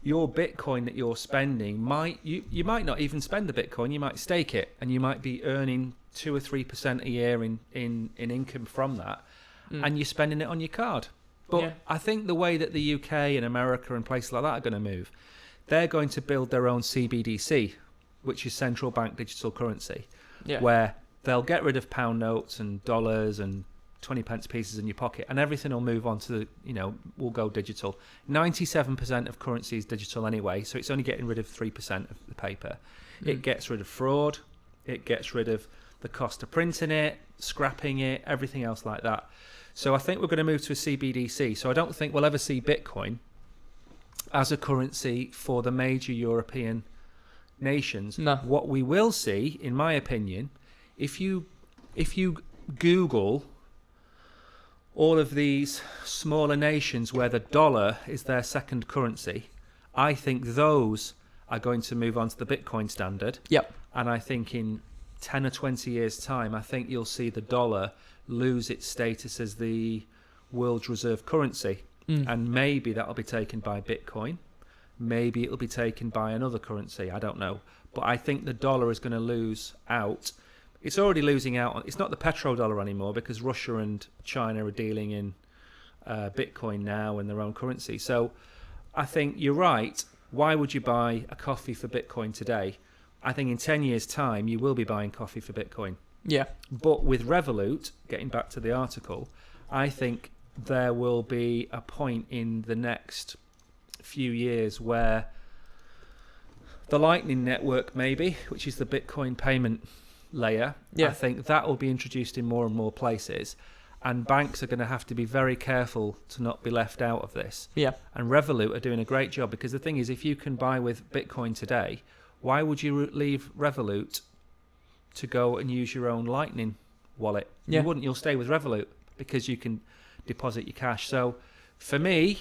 S2: Bitcoin that you're spending you might not even spend the Bitcoin. You might stake it, and you might be earning 2 or 3% a year in income from that, and you're spending it on your card. But I think the way that the UK and America and places like that are going to move, they're going to build their own CBDC, which is central bank digital currency, where they'll get rid of pound notes and dollars and 20 pence pieces in your pocket, and everything will move on to will go digital. 97% of currency is digital anyway, so it's only getting rid of 3% of the paper. It gets rid of fraud, it gets rid of the cost of printing it, scrapping it, everything else like that. So I think we're going to move to a CBDC. So I don't think we'll ever see Bitcoin as a currency for the major European nations.
S1: No.
S2: What we will see, in my opinion, if you Google all of these smaller nations where the dollar is their second currency, I think those are going to move on to the Bitcoin standard.
S1: Yep.
S2: And I think in 10 or 20 years' time, I think you'll see the dollar lose its status as the world's reserve currency. And maybe that'll be taken by Bitcoin. Maybe it'll be taken by another currency. I don't know. But I think the dollar is going to lose out. It's already losing out. It's not the petrodollar anymore because Russia and China are dealing in Bitcoin now in their own currency. So I think you're right. Why would you buy a coffee for Bitcoin today? I think in 10 years' time, you will be buying coffee for Bitcoin.
S1: Yeah.
S2: But with Revolut, getting back to the article, I think there will be a point in the next few years where the Lightning Network, maybe, which is the Bitcoin payment layer, I think that will be introduced in more and more places, and banks are going to have to be very careful to not be left out of this. And Revolut are doing a great job, because the thing is, if you can buy with Bitcoin today, why would you leave Revolut to go and use your own Lightning wallet? You wouldn't. You'll stay with Revolut because you can deposit your cash. So for me,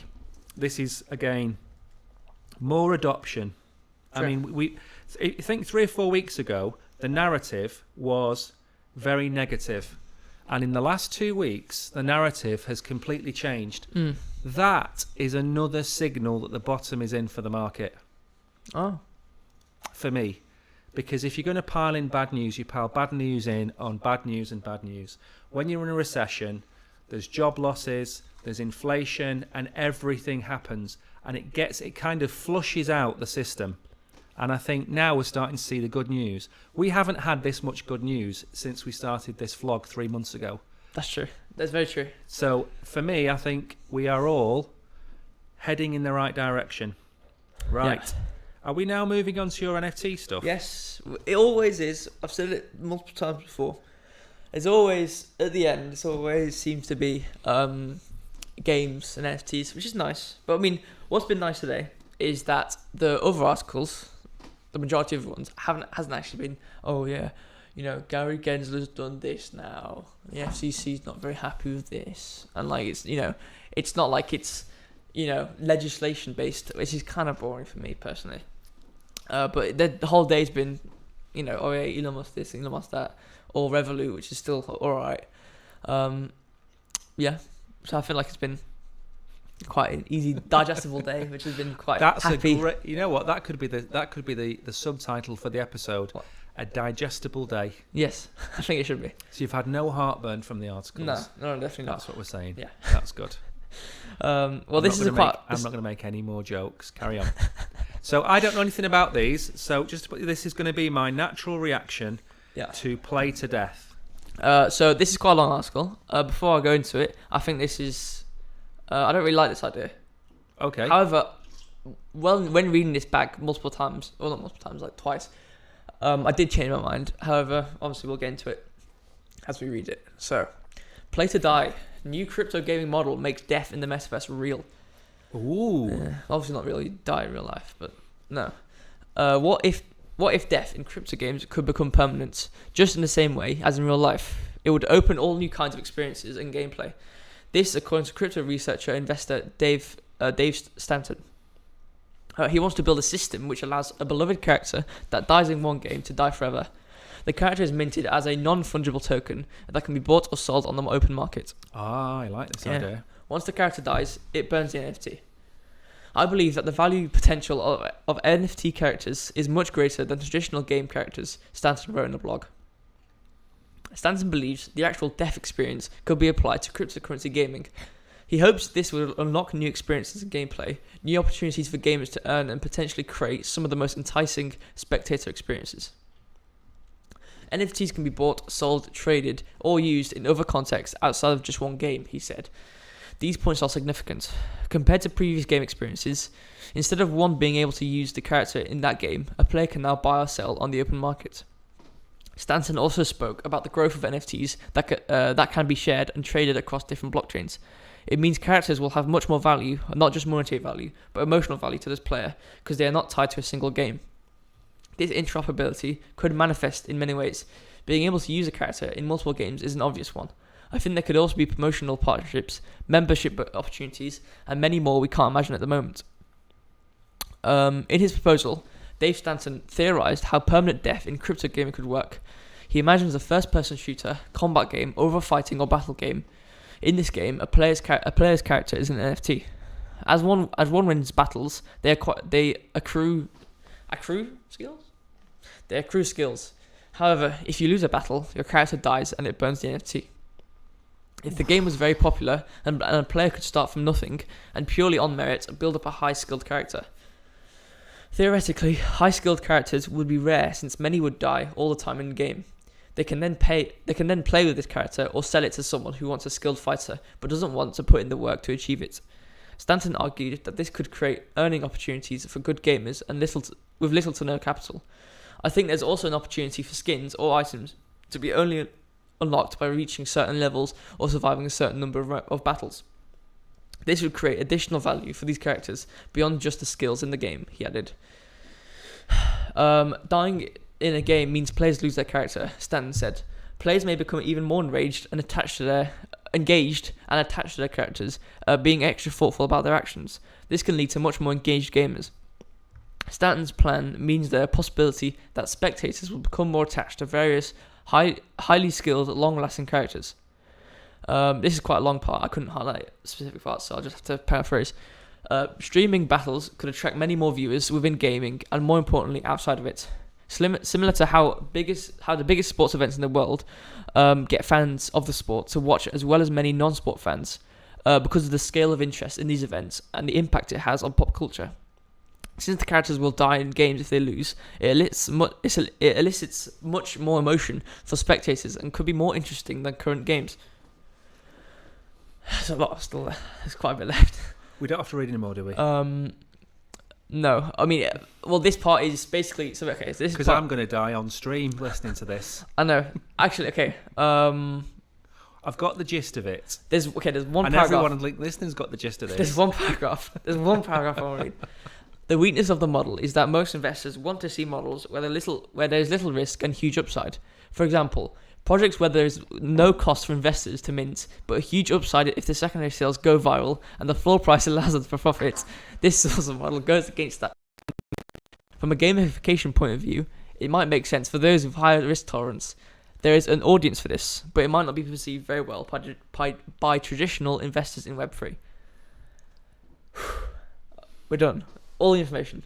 S2: this is again more adoption. Sure. I mean, I think 3 or 4 weeks ago, the narrative was very negative. And in the last 2 weeks, the narrative has completely changed. That is another signal that the bottom is in for the market.
S1: Oh.
S2: For me. Because if you're going to pile in bad news, you pile bad news in on bad news and bad news. When you're in a recession, there's job losses, there's inflation, and everything happens. And it kind of flushes out the system. And I think now we're starting to see the good news. We haven't had this much good news since we started this vlog 3 months ago.
S1: That's true. That's very true.
S2: So for me, I think we are all heading in the right direction. Right.
S1: Yeah.
S2: Are we now moving on to your NFT stuff?
S1: Yes, it always is. I've said it multiple times before. It's always, at the end, it always seems to be games and NFTs, which is nice. But I mean, what's been nice today is that the other articles, the majority of the ones, hasn't actually been, oh yeah, Gary Gensler's done this now. The FCC's not very happy with this. And like, it's not like it's, legislation based, which is kind of boring for me personally. But the whole day's been, oh yeah, Elon Musk this, Elon Musk that, or Revolut, which is still alright. Yeah, so I feel like it's been quite an easy, digestible day, which has been quite happy.
S2: You know what? That could be the subtitle for the episode. What? A digestible day.
S1: Yes, I think it should be.
S2: So you've had no heartburn from the articles.
S1: No, definitely not.
S2: That's what we're saying.
S1: Yeah,
S2: that's good.
S1: Well, this is
S2: I'm not going to make any more jokes. Carry on. So I don't know anything about these. So this is going to be my natural reaction to play to death.
S1: So this is quite a long article. Before I go into it, I think this is. I don't really like this idea.
S2: Okay.
S1: However, when reading this back multiple times, well not multiple times, like twice, I did change my mind. However, obviously we'll get into it as we read it. So, play to die. New crypto gaming model makes death in the metaverse real.
S2: Ooh.
S1: Obviously not really die in real life, but no. What if death in crypto games could become permanent, just in the same way as in real life? It would open all new kinds of experiences and gameplay. This, according to crypto researcher investor Dave Stanton. He wants to build a system which allows a beloved character that dies in one game to die forever. The character is minted as a non-fungible token that can be bought or sold on the open market.
S2: Ah, I like this idea.
S1: Once the character dies, it burns the NFT. I believe that the value potential of NFT characters is much greater than traditional game characters, Stanton wrote in the blog. Stanton believes the actual death experience could be applied to cryptocurrency gaming. He hopes this will unlock new experiences in gameplay, new opportunities for gamers to earn and potentially create some of the most enticing spectator experiences. NFTs can be bought, sold, traded, or used in other contexts outside of just one game, he said. These points are significant. Compared to previous game experiences, instead of one being able to use the character in that game, a player can now buy or sell on the open market. Stanton also spoke about the growth of NFTs that can be shared and traded across different blockchains. It means characters will have much more value, not just monetary value, but emotional value to this player, because they are not tied to a single game. This interoperability could manifest in many ways. Being able to use a character in multiple games is an obvious one. I think there could also be promotional partnerships, membership opportunities, and many more we can't imagine at the moment. In his proposal, Dave Stanton theorized how permanent death in crypto gaming could work. He imagines a first-person shooter, combat game, or a fighting or battle game. In this game, a player's character is an NFT. As one wins battles, they accrue skills. They accrue skills. However, if you lose a battle, your character dies and it burns the NFT. If the game was very popular and a player could start from nothing and purely on merit build up a high-skilled character. Theoretically, high-skilled characters would be rare since many would die all the time in the game. They can then play with this character or sell it to someone who wants a skilled fighter but doesn't want to put in the work to achieve it. Stanton argued that this could create earning opportunities for good gamers and with little to no capital. I think there's also an opportunity for skins or items to be only unlocked by reaching certain levels or surviving a certain number of battles. This would create additional value for these characters beyond just the skills in the game, he added. Dying in a game means players lose their character, Stanton said. Players may become even more engaged and attached to their characters, being extra thoughtful about their actions. This can lead to much more engaged gamers. Stanton's plan means there a possibility that spectators will become more attached to various highly skilled, long-lasting characters. This is quite a long part. I couldn't highlight specific parts, so I'll just have to paraphrase. Streaming battles could attract many more viewers within gaming, and more importantly, outside of it. Similar to how the biggest sports events in the world get fans of the sport to watch, as well as many non-sport fans, because of the scale of interest in these events and the impact it has on pop culture. Since the characters will die in games if they lose, it elicits much more emotion for spectators and could be more interesting than current games. There's a lot still there. There's quite a bit left.
S2: We don't have to read any more, do we?
S1: No. I mean, well, this part is basically... So, okay, so this
S2: because I'm going to die on stream listening to this.
S1: I know. Actually, okay.
S2: I've got the gist of it.
S1: There's one
S2: and
S1: paragraph.
S2: Everyone listening's got the gist of this.
S1: There's one paragraph I want to read. The weakness of the model is that most investors want to see models where there's little risk and huge upside. For example, projects where there's no cost for investors to mint, but a huge upside if the secondary sales go viral and the floor price allows them for profits. This sort of model goes against that. From a gamification point of view, it might make sense for those with higher risk tolerance. There is an audience for this, but it might not be perceived very well by traditional investors in Web3. We're done. All the information.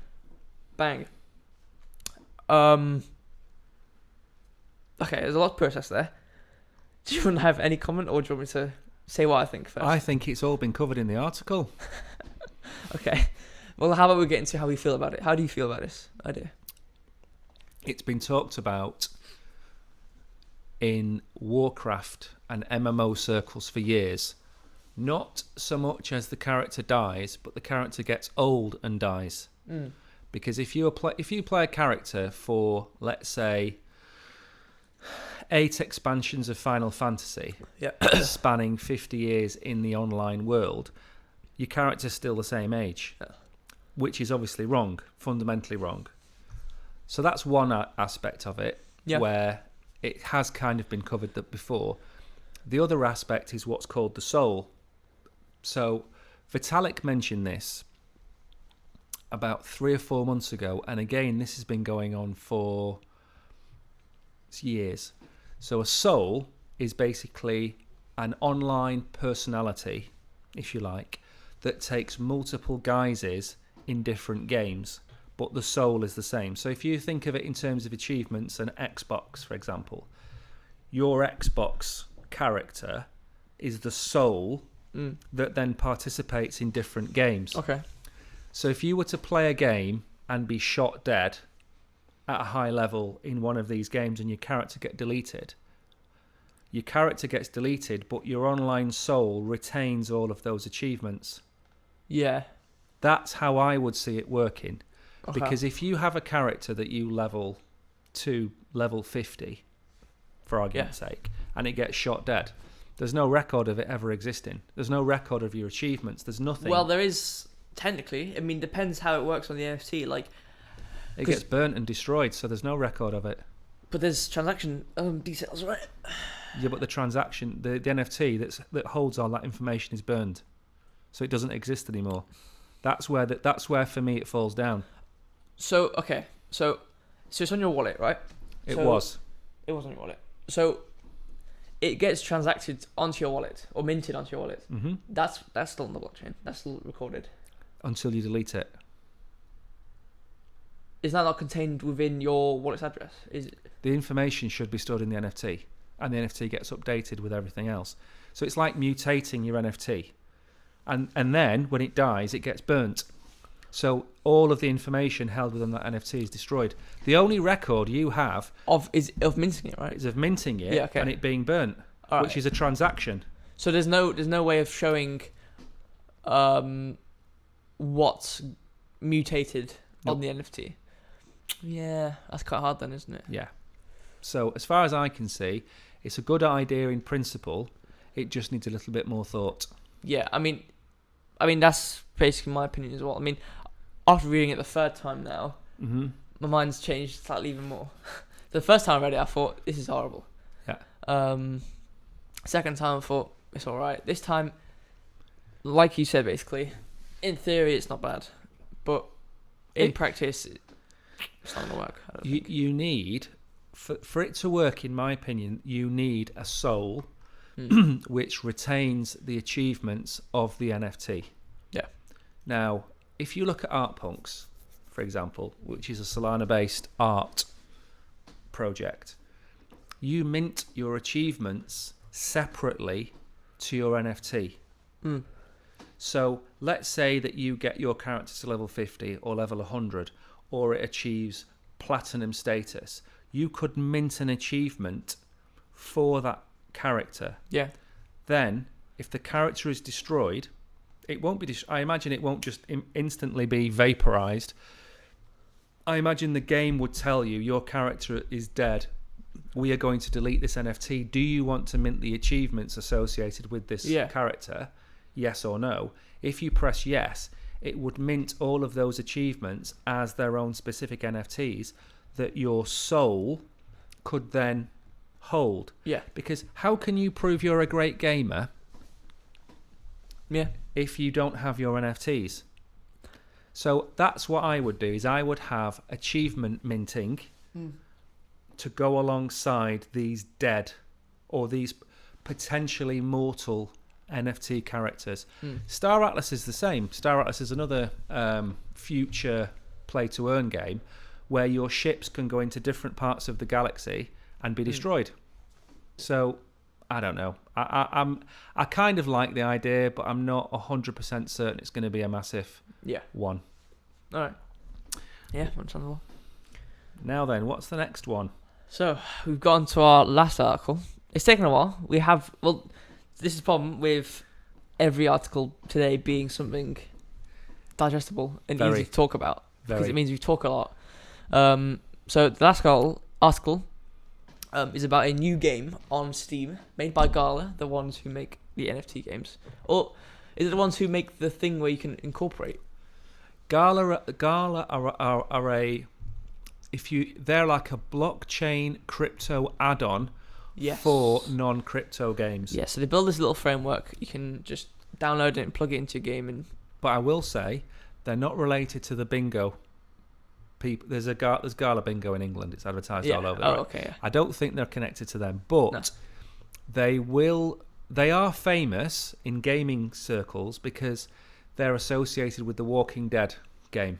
S1: Bang. Okay, there's a lot of process there. Do you want to have any comment, or do you want me to say what I think first?
S2: I think it's all been covered in the article.
S1: Okay. Well, how about we get into how we feel about it? How do you feel about this idea?
S2: It's been talked about in Warcraft and MMO circles for years. Not so much as the character dies, but the character gets old and dies. Because if you play a character for, let's say, 8 expansions of Final Fantasy, spanning 50 years in the online world, your character's still the same age, which is obviously wrong, fundamentally wrong. So that's one aspect of it, where it has kind of been covered before. The other aspect is what's called the soul. So Vitalik mentioned this about 3 or 4 months ago, and again, this has been going on for years. So a soul is basically an online personality, if you like, that takes multiple guises in different games, but the soul is the same. So if you think of it in terms of achievements and Xbox, for example, your Xbox character is the soul that then participates in different games.
S1: Okay.
S2: So if you were to play a game and be shot dead at a high level in one of these games and your character gets deleted, but your online soul retains all of those achievements. Yeah. That's how I would see it working. Okay. Because if you have a character that you level to level 50, for argument's sake, and it gets shot dead, there's no record of it ever existing. There's no record of your achievements. There's nothing.
S1: Well, there is technically. I mean, depends how it works on the NFT. Like,
S2: it gets burnt and destroyed, so there's no record of it.
S1: But there's transaction details, right?
S2: Yeah, but the transaction, the NFT that holds all that information is burned, so it doesn't exist anymore. That's where for me it falls down. So
S1: okay, so it's on your wallet, right?
S2: It was
S1: on your wallet. So it gets transacted onto your wallet or minted onto your wallet. Mm-hmm. That's still on the blockchain. That's still recorded
S2: until you delete it.
S1: Is that not contained within your wallet's address? Is it?
S2: The information should be stored in the NFT, and the NFT gets updated with everything else. So it's like mutating your NFT, and then when it dies, it gets burnt. So all of the information held within that NFT is destroyed. The only record you have
S1: of minting it, right?
S2: Is of minting it and it being burnt, which is a transaction.
S1: So there's no way of showing what's mutated on the NFT. Yeah, that's quite hard then, isn't it?
S2: Yeah. So as far as I can see, it's a good idea in principle. It just needs a little bit more thought.
S1: Yeah, I mean that's basically my opinion as well. I mean, after reading it the third time now, my mind's changed slightly even more. The first time I read it, I thought, this is horrible. Yeah. Second time, I thought, it's all right. This time, like you said, basically, in theory, it's not bad. But in practice, it's not going to work.
S2: You need for it to work, in my opinion, you need a soul which retains the achievements of the NFT.
S1: Yeah.
S2: Now, if you look at Art Punks, for example, which is a Solana-based art project, you mint your achievements separately to your NFT. So let's say that you get your character to level 50 or level 100, or it achieves platinum status. You could mint an achievement for that character.
S1: Yeah.
S2: Then, if the character is destroyed, it won't be. I imagine it won't just instantly be vaporized. I imagine the game would tell you your character is dead. We are going to delete this NFT. Do you want to mint the achievements associated with this character? Yes or no. If you press yes, it would mint all of those achievements as their own specific NFTs that your soul could then hold.
S1: Yeah.
S2: Because how can you prove you're a great gamer if you don't have your NFTs? So that's what I would do, is I would have achievement minting to go alongside these dead or these potentially mortal NFT characters. Star Atlas is the same. Star Atlas is another future play-to-earn game where your ships can go into different parts of the galaxy and be destroyed. So, I don't know. I kind of like the idea, but I'm not 100% certain it's going to be a massive one.
S1: All right. Yeah, understandable.
S2: Now then, what's the next one?
S1: So, we've gone to our last article. It's taken a while. We have... Well, this is the problem with every article today being something digestible and easy to talk about. Because it means we talk a lot. So, the last article is about a new game on Steam made by Gala, the ones who make the NFT games. Or is it the ones who make the thing where you can incorporate?
S2: Gala are a... they're like a blockchain crypto add-on for non-crypto games. Yeah,
S1: so they build this little framework. You can just download it and plug it into your game.
S2: But I will say, they're not related to the bingo people. There's Gala Bingo in England. It's advertised all over.
S1: Okay.
S2: I don't think they're connected to them, but they are famous in gaming circles because they're associated with the Walking Dead game.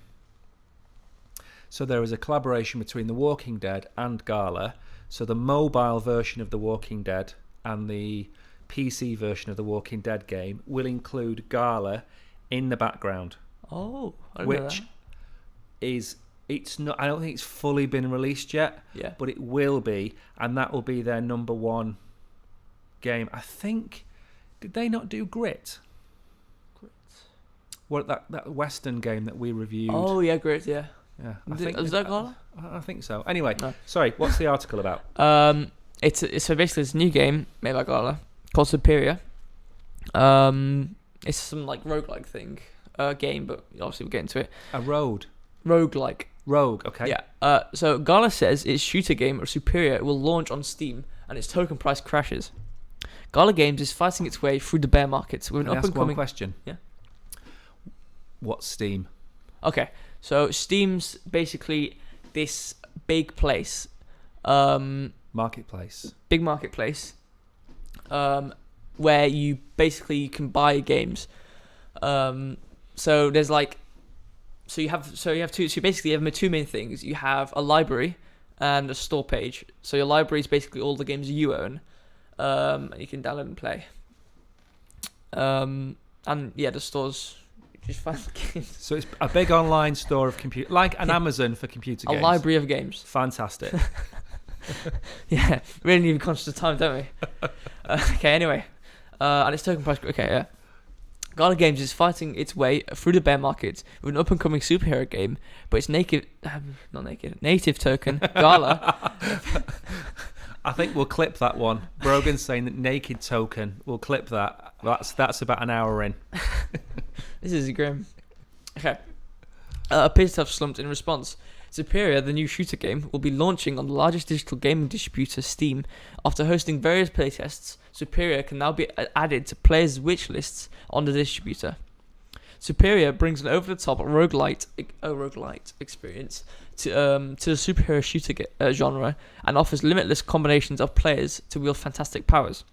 S2: So there is a collaboration between The Walking Dead and Gala. So the mobile version of The Walking Dead and the PC version of The Walking Dead game will include Gala in the background.
S1: Oh,
S2: which is... It's not. I don't think it's fully been released yet.
S1: Yeah.
S2: But it will be, and that will be their number one game. I think. Did they not do Grit? What that Western game that we reviewed?
S1: Oh yeah, Grit. Yeah.
S2: Yeah.
S1: Was that Gala?
S2: I think so. Anyway, sorry. What's the article about?
S1: It's so basically it's a new game made by Gala called Superior. It's some like roguelike thing game, but obviously we'll get into it. Roguelike.
S2: Rogue, okay.
S1: Yeah. So Gala says its shooter game Superior will launch on Steam and its token price crashes. Gala Games is fighting its way through the bear markets with an up and coming.
S2: One question.
S1: Yeah.
S2: What's Steam?
S1: Okay, so Steam's basically this big place.
S2: Marketplace.
S1: Big marketplace. Where you basically can buy games. So there's like. So you have two. So basically, you have two main things. You have a library and a store page. So your library is basically all the games you own, and you can download and play. And the stores just find the games.
S2: So it's a big online store of computer, like an Amazon for computer games.
S1: A library of games.
S2: Fantastic.
S1: Yeah, really need to be conscious of time, don't we? Okay, anyway, and it's token price. Okay, yeah. Gala Games is fighting its way through the bear market with an up-and-coming superhero game, but its native token, Gala.
S2: I think we'll clip that one. Brogan's saying that naked token. We'll clip that. That's about an hour in.
S1: This is grim. Okay. Appears to have slumped in response. Superior, the new shooter game, will be launching on the largest digital gaming distributor, Steam. After hosting various playtests, Superior can now be added to players' wish lists on the distributor. Superior brings an over-the-top roguelite experience to the superhero shooter genre and offers limitless combinations of players to wield fantastic powers.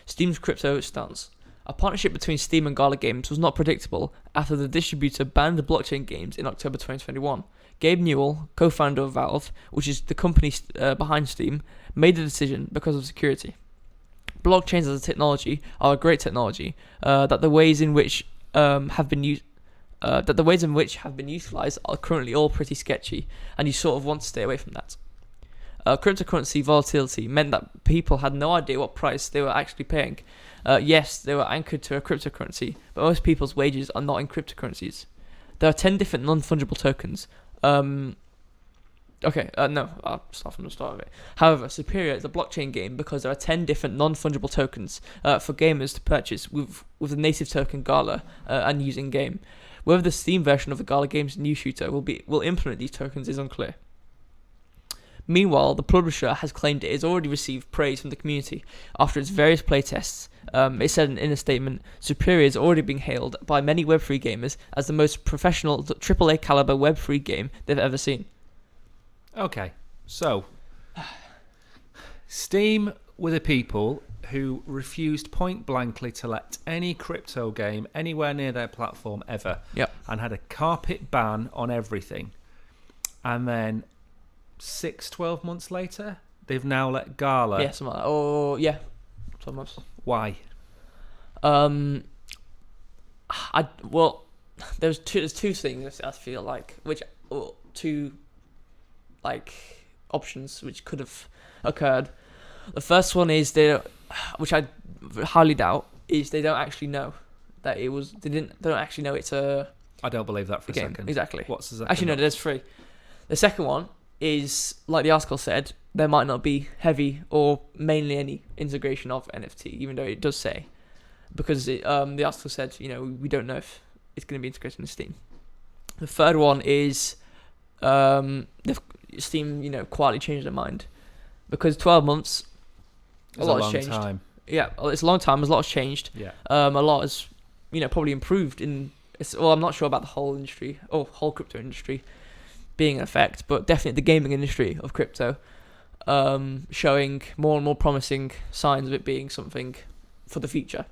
S1: Steam's crypto stance. A partnership between Steam and Gala Games was not predictable after the distributor banned the blockchain games in October 2021. Gabe Newell, co-founder of Valve, which is the company behind Steam, made the decision because of security. Blockchains as a technology are a great technology that the ways in which have been utilized are currently all pretty sketchy, and you sort of want to stay away from that. Cryptocurrency volatility meant that people had no idea what price they were actually paying. Yes, they were anchored to a cryptocurrency, but most people's wages are not in cryptocurrencies. There are 10 different non-fungible tokens. I'll start from the start of it. However, Superior is a blockchain game because there are 10 different non-fungible tokens for gamers to purchase with the native token Gala and use in-game. Whether the Steam version of the Gala game's new shooter will implement these tokens is unclear. Meanwhile, the publisher has claimed it has already received praise from the community after its various playtests. It said in a statement, Superior is already being hailed by many Web3 gamers as the most professional AAA caliber Web3 game they've ever seen.
S2: Okay, so Steam were the people who refused point blankly to let any crypto game anywhere near their platform ever.
S1: Yep.
S2: And had a carpet ban on everything. And then 12 months later, they've now let Gala.
S1: Yeah, something like that. Oh, yeah. 12 months.
S2: Why?
S1: There's two things I feel like, two options which could have occurred. The first one is which I highly doubt, is they don't actually know that it was. They don't actually know it's a.
S2: I don't believe that for a
S1: game.
S2: second.
S1: Exactly.
S2: What's the second?
S1: Actually, no, there's three. The second one is, like the article said, there might not be heavy or mainly any integration of NFT, even though it does say, because the article said, we don't know if it's going to be integrated in Steam. The third one is Steam, quietly changed their mind, because 12 months, a lot has changed.
S2: Time.
S1: Yeah, it's a long time. A lot has changed.
S2: Yeah.
S1: A lot has, probably improved in. I'm not sure about the whole industry or whole crypto industry being in effect, but definitely the gaming industry of crypto, showing more and more promising signs of it being something for the future.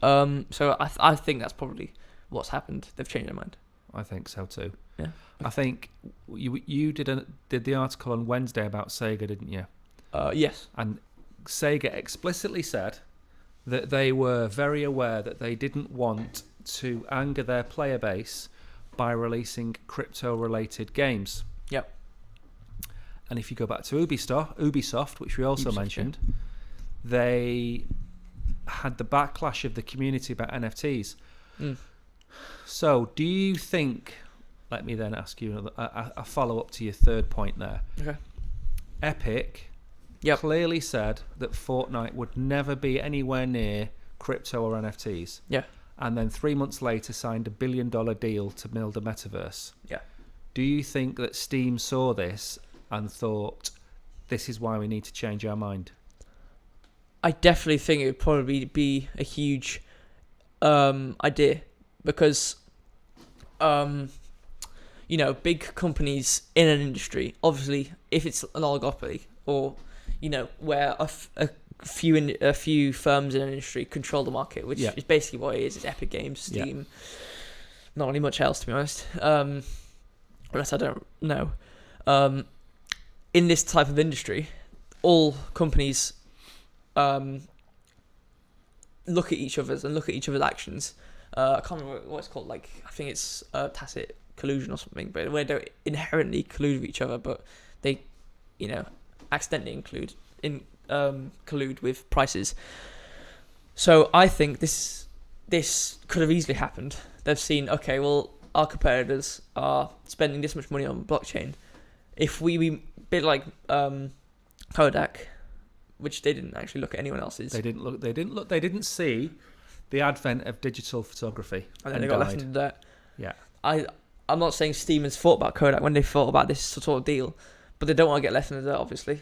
S1: So I think that's probably what's happened. They've changed their mind.
S2: I think so too.
S1: Yeah.
S2: I think you did the article on Wednesday about Sega, didn't you?
S1: Yes.
S2: And Sega explicitly said that they were very aware that they didn't want to anger their player base by releasing crypto-related games.
S1: Yep.
S2: And if you go back to Ubisoft, which we also mentioned, they had the backlash of the community about NFTs. Mm. So, do you think? Let me then ask you a follow-up to your third point there.
S1: Okay.
S2: Epic clearly said that Fortnite would never be anywhere near crypto or NFTs.
S1: Yeah.
S2: And then 3 months later signed $1 billion deal to build a metaverse.
S1: Yeah.
S2: Do you think that Steam saw this and thought, this is why we need to change our mind?
S1: I definitely think it would probably be a huge idea, because big companies in an industry, obviously, if it's an oligopoly or where a few firms in an industry control the market, which is basically what it is. It's Epic Games, Steam, not really much else, to be honest, unless I don't know. In this type of industry, all companies look at each other's actions. I can't remember what it's called. I think it's tacit collusion or something, but where they don't inherently collude with each other, but they, accidentally collude with prices. So I think this could have easily happened. They've seen, okay, well, our competitors are spending this much money on blockchain. If we bit like Kodak, which they didn't actually look at anyone else's.
S2: They didn't see the advent of digital photography.
S1: And then they got left in the dirt.
S2: Yeah.
S1: I'm not saying Steam has thought about Kodak when they thought about this sort of deal, but they don't want to get left in the dirt, obviously.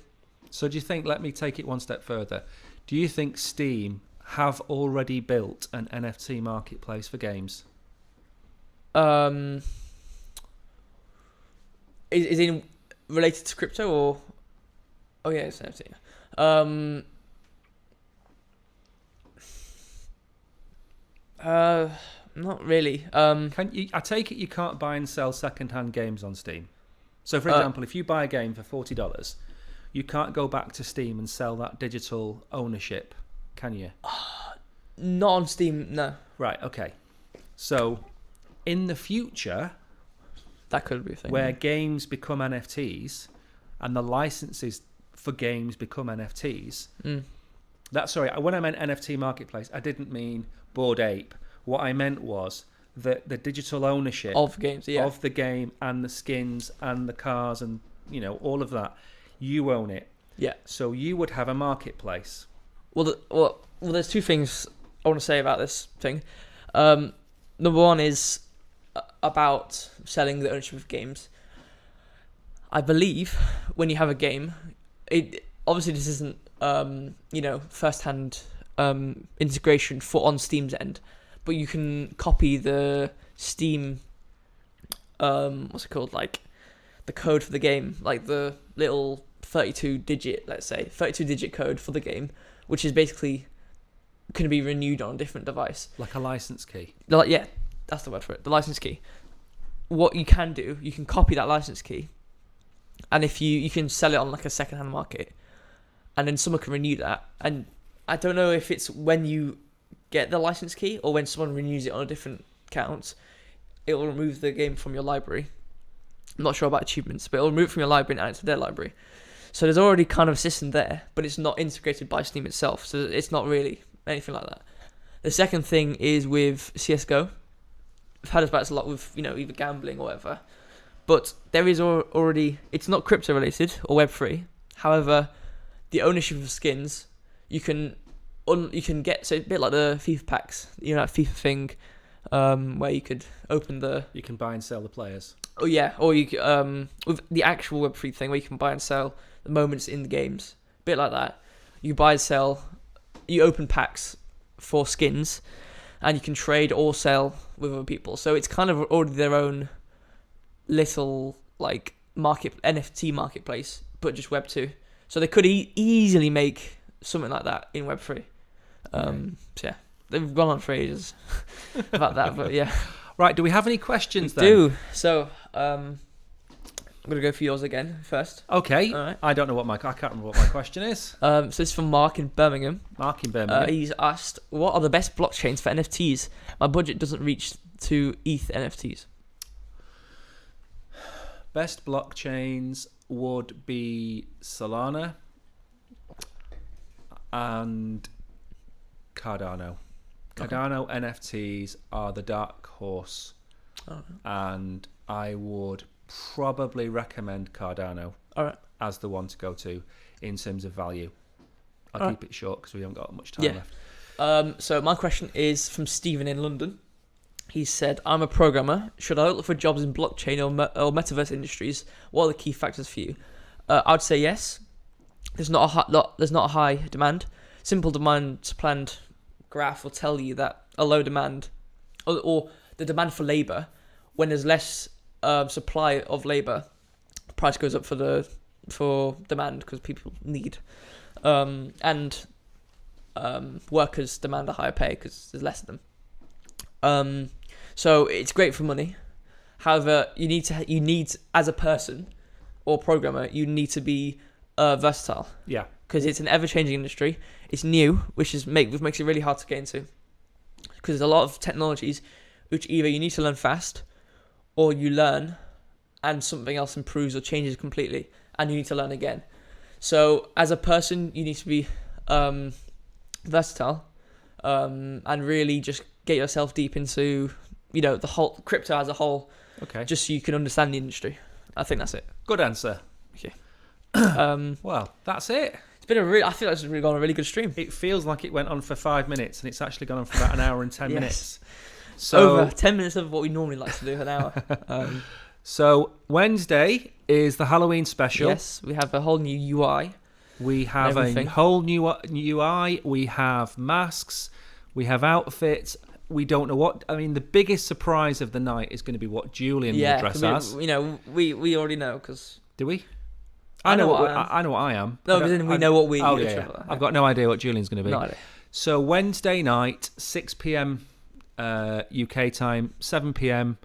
S2: So do you think, let me take it one step further, do you think Steam have already built an NFT marketplace for games?
S1: Is it related to crypto or? Oh yeah, it's NFT. Not really.
S2: Can you? I take it you can't buy and sell second-hand games on Steam. So, for example, if you buy a game for $40, you can't go back to Steam and sell that digital ownership, can you?
S1: Not on Steam, no.
S2: Right. Okay. So, in the future,
S1: That could be a thing.
S2: where games become NFTs and the licenses for games become NFTs. When I meant NFT marketplace, I didn't mean Bored Ape. What I meant was the digital ownership
S1: of games, yeah.
S2: of the game and the skins and the cars and all of that. You own it.
S1: Yeah.
S2: So you would have a marketplace.
S1: Well, there's two things I want to say about this thing. Number one is about selling the ownership of games. I believe when you have a game, obviously this isn't first-hand integration on Steam's end, but you can copy the Steam what's it called, like the code for the game, like the little 32-digit code for the game, which is basically can be renewed on a different device,
S2: like a license key.
S1: Yeah, that's the word for it, the license key. What you can do, you can copy that license key, and if you can sell it on like a second-hand market, and then someone can renew that. And I don't know if it's when you get the license key or when someone renews it on a different account, it will remove the game from your library. I'm not sure about achievements, but it will remove it from your library and add it to their library. So there's already kind of a system there, but it's not integrated by Steam itself, so it's not really anything like that. The second thing is with CSGO. I've heard about this a lot with either gambling or whatever, but there is already, it's not crypto related or Web3. However, the ownership of skins, you can get, so a bit like the FIFA packs, that FIFA thing, where you could
S2: you can buy and sell the players.
S1: Oh yeah, or you with the actual Web3 thing where you can buy and sell the moments in the games, a bit like that. You buy and sell, you open packs for skins, and you can trade or sell with other people. So it's kind of already their own little like NFT marketplace, but just Web2. So they could easily make something like that in Web3. So yeah, they've gone on for ages about that, but yeah.
S2: Right, do we have any questions then?
S1: We do. So I'm going to go for yours again first.
S2: Okay.
S1: All right.
S2: I can't remember what my question is.
S1: So this is from Mark in Birmingham. He's asked, what are the best blockchains for NFTs? My budget doesn't reach to ETH NFTs.
S2: Best blockchains would be Solana and Cardano.
S1: Okay.
S2: Cardano NFTs are the dark horse, and I would probably recommend Cardano as the one to go to in terms of value. I'll keep it short because we haven't got much time left.
S1: So my question is from Stephen in London. He said, I'm a programmer. Should I look for jobs in blockchain or metaverse industries? What are the key factors for you? I'd say yes. There's not a high demand. Simple demand supply graph will tell you that a low demand or the demand for labor, when there's less supply of labor, price goes up for demand because people need, and workers demand a higher pay because there's less of them. So it's great for money. However, you need as a person or programmer, you need to be versatile.
S2: Yeah.
S1: Because it's an ever-changing industry. It's new, which makes it really hard to get into. Because there's a lot of technologies which either you need to learn fast, or you learn and something else improves or changes completely, and you need to learn again. So as a person, you need to be versatile, and really just get yourself deep into the whole crypto as a whole.
S2: Okay.
S1: Just so you can understand the industry. I think that's it.
S2: Good answer.
S1: Okay.
S2: Well, that's it.
S1: It's been I feel like it's really gone a really good stream.
S2: It feels like it went on for 5 minutes, and it's actually gone on for about an hour and 10
S1: Yes.
S2: minutes. So
S1: over 10 minutes of what we normally like to do, an hour.
S2: So Wednesday is the Halloween special.
S1: Yes, we have a whole new UI.
S2: We have a whole new UI. We have masks. We have outfits. We don't know what. I mean, the biggest surprise of the night is going to be what Julian will dress as.
S1: We already know because.
S2: Do we? I know what I am.
S1: No, but then we know what we.
S2: Oh yeah. I've got no idea what Julian's going to be.
S1: No idea.
S2: So Wednesday night, 6 p.m. UK time, 7 p.m.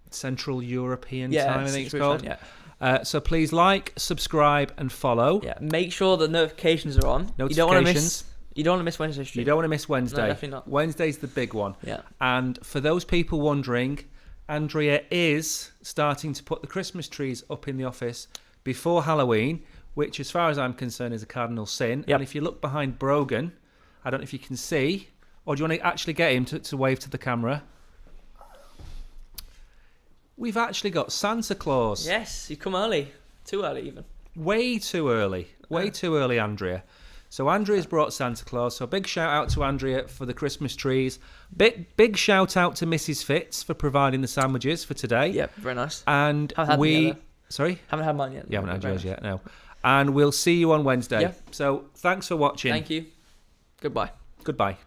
S2: Central European time, I think it's called. Yeah. So please like, subscribe, and follow.
S1: Yeah. Make sure the notifications are on. You don't want to miss. You don't want to miss Wednesday stream.
S2: You don't want to miss Wednesday.
S1: No, definitely not.
S2: Wednesday's the big one.
S1: Yeah.
S2: And for those people wondering, Andrea is starting to put the Christmas trees up in the office before Halloween, which, as far as I'm concerned, is a cardinal sin.
S1: Yep.
S2: And if you look behind Brogan, I don't know if you can see, or do you want to actually get him to wave to the camera? We've actually got Santa Claus.
S1: Yes, you come early. Too early, even.
S2: Way too early. Way too early, Andrea. So Andrea's brought Santa Claus. So big shout out to Andrea for the Christmas trees. Big shout out to Mrs. Fitz for providing the sandwiches for today.
S1: Yep, very nice.
S2: And sorry?
S1: Haven't had mine yet.
S2: You haven't had yours yet, no. And we'll see you on Wednesday.
S1: Yeah.
S2: So thanks for watching.
S1: Thank you. Goodbye.
S2: Goodbye.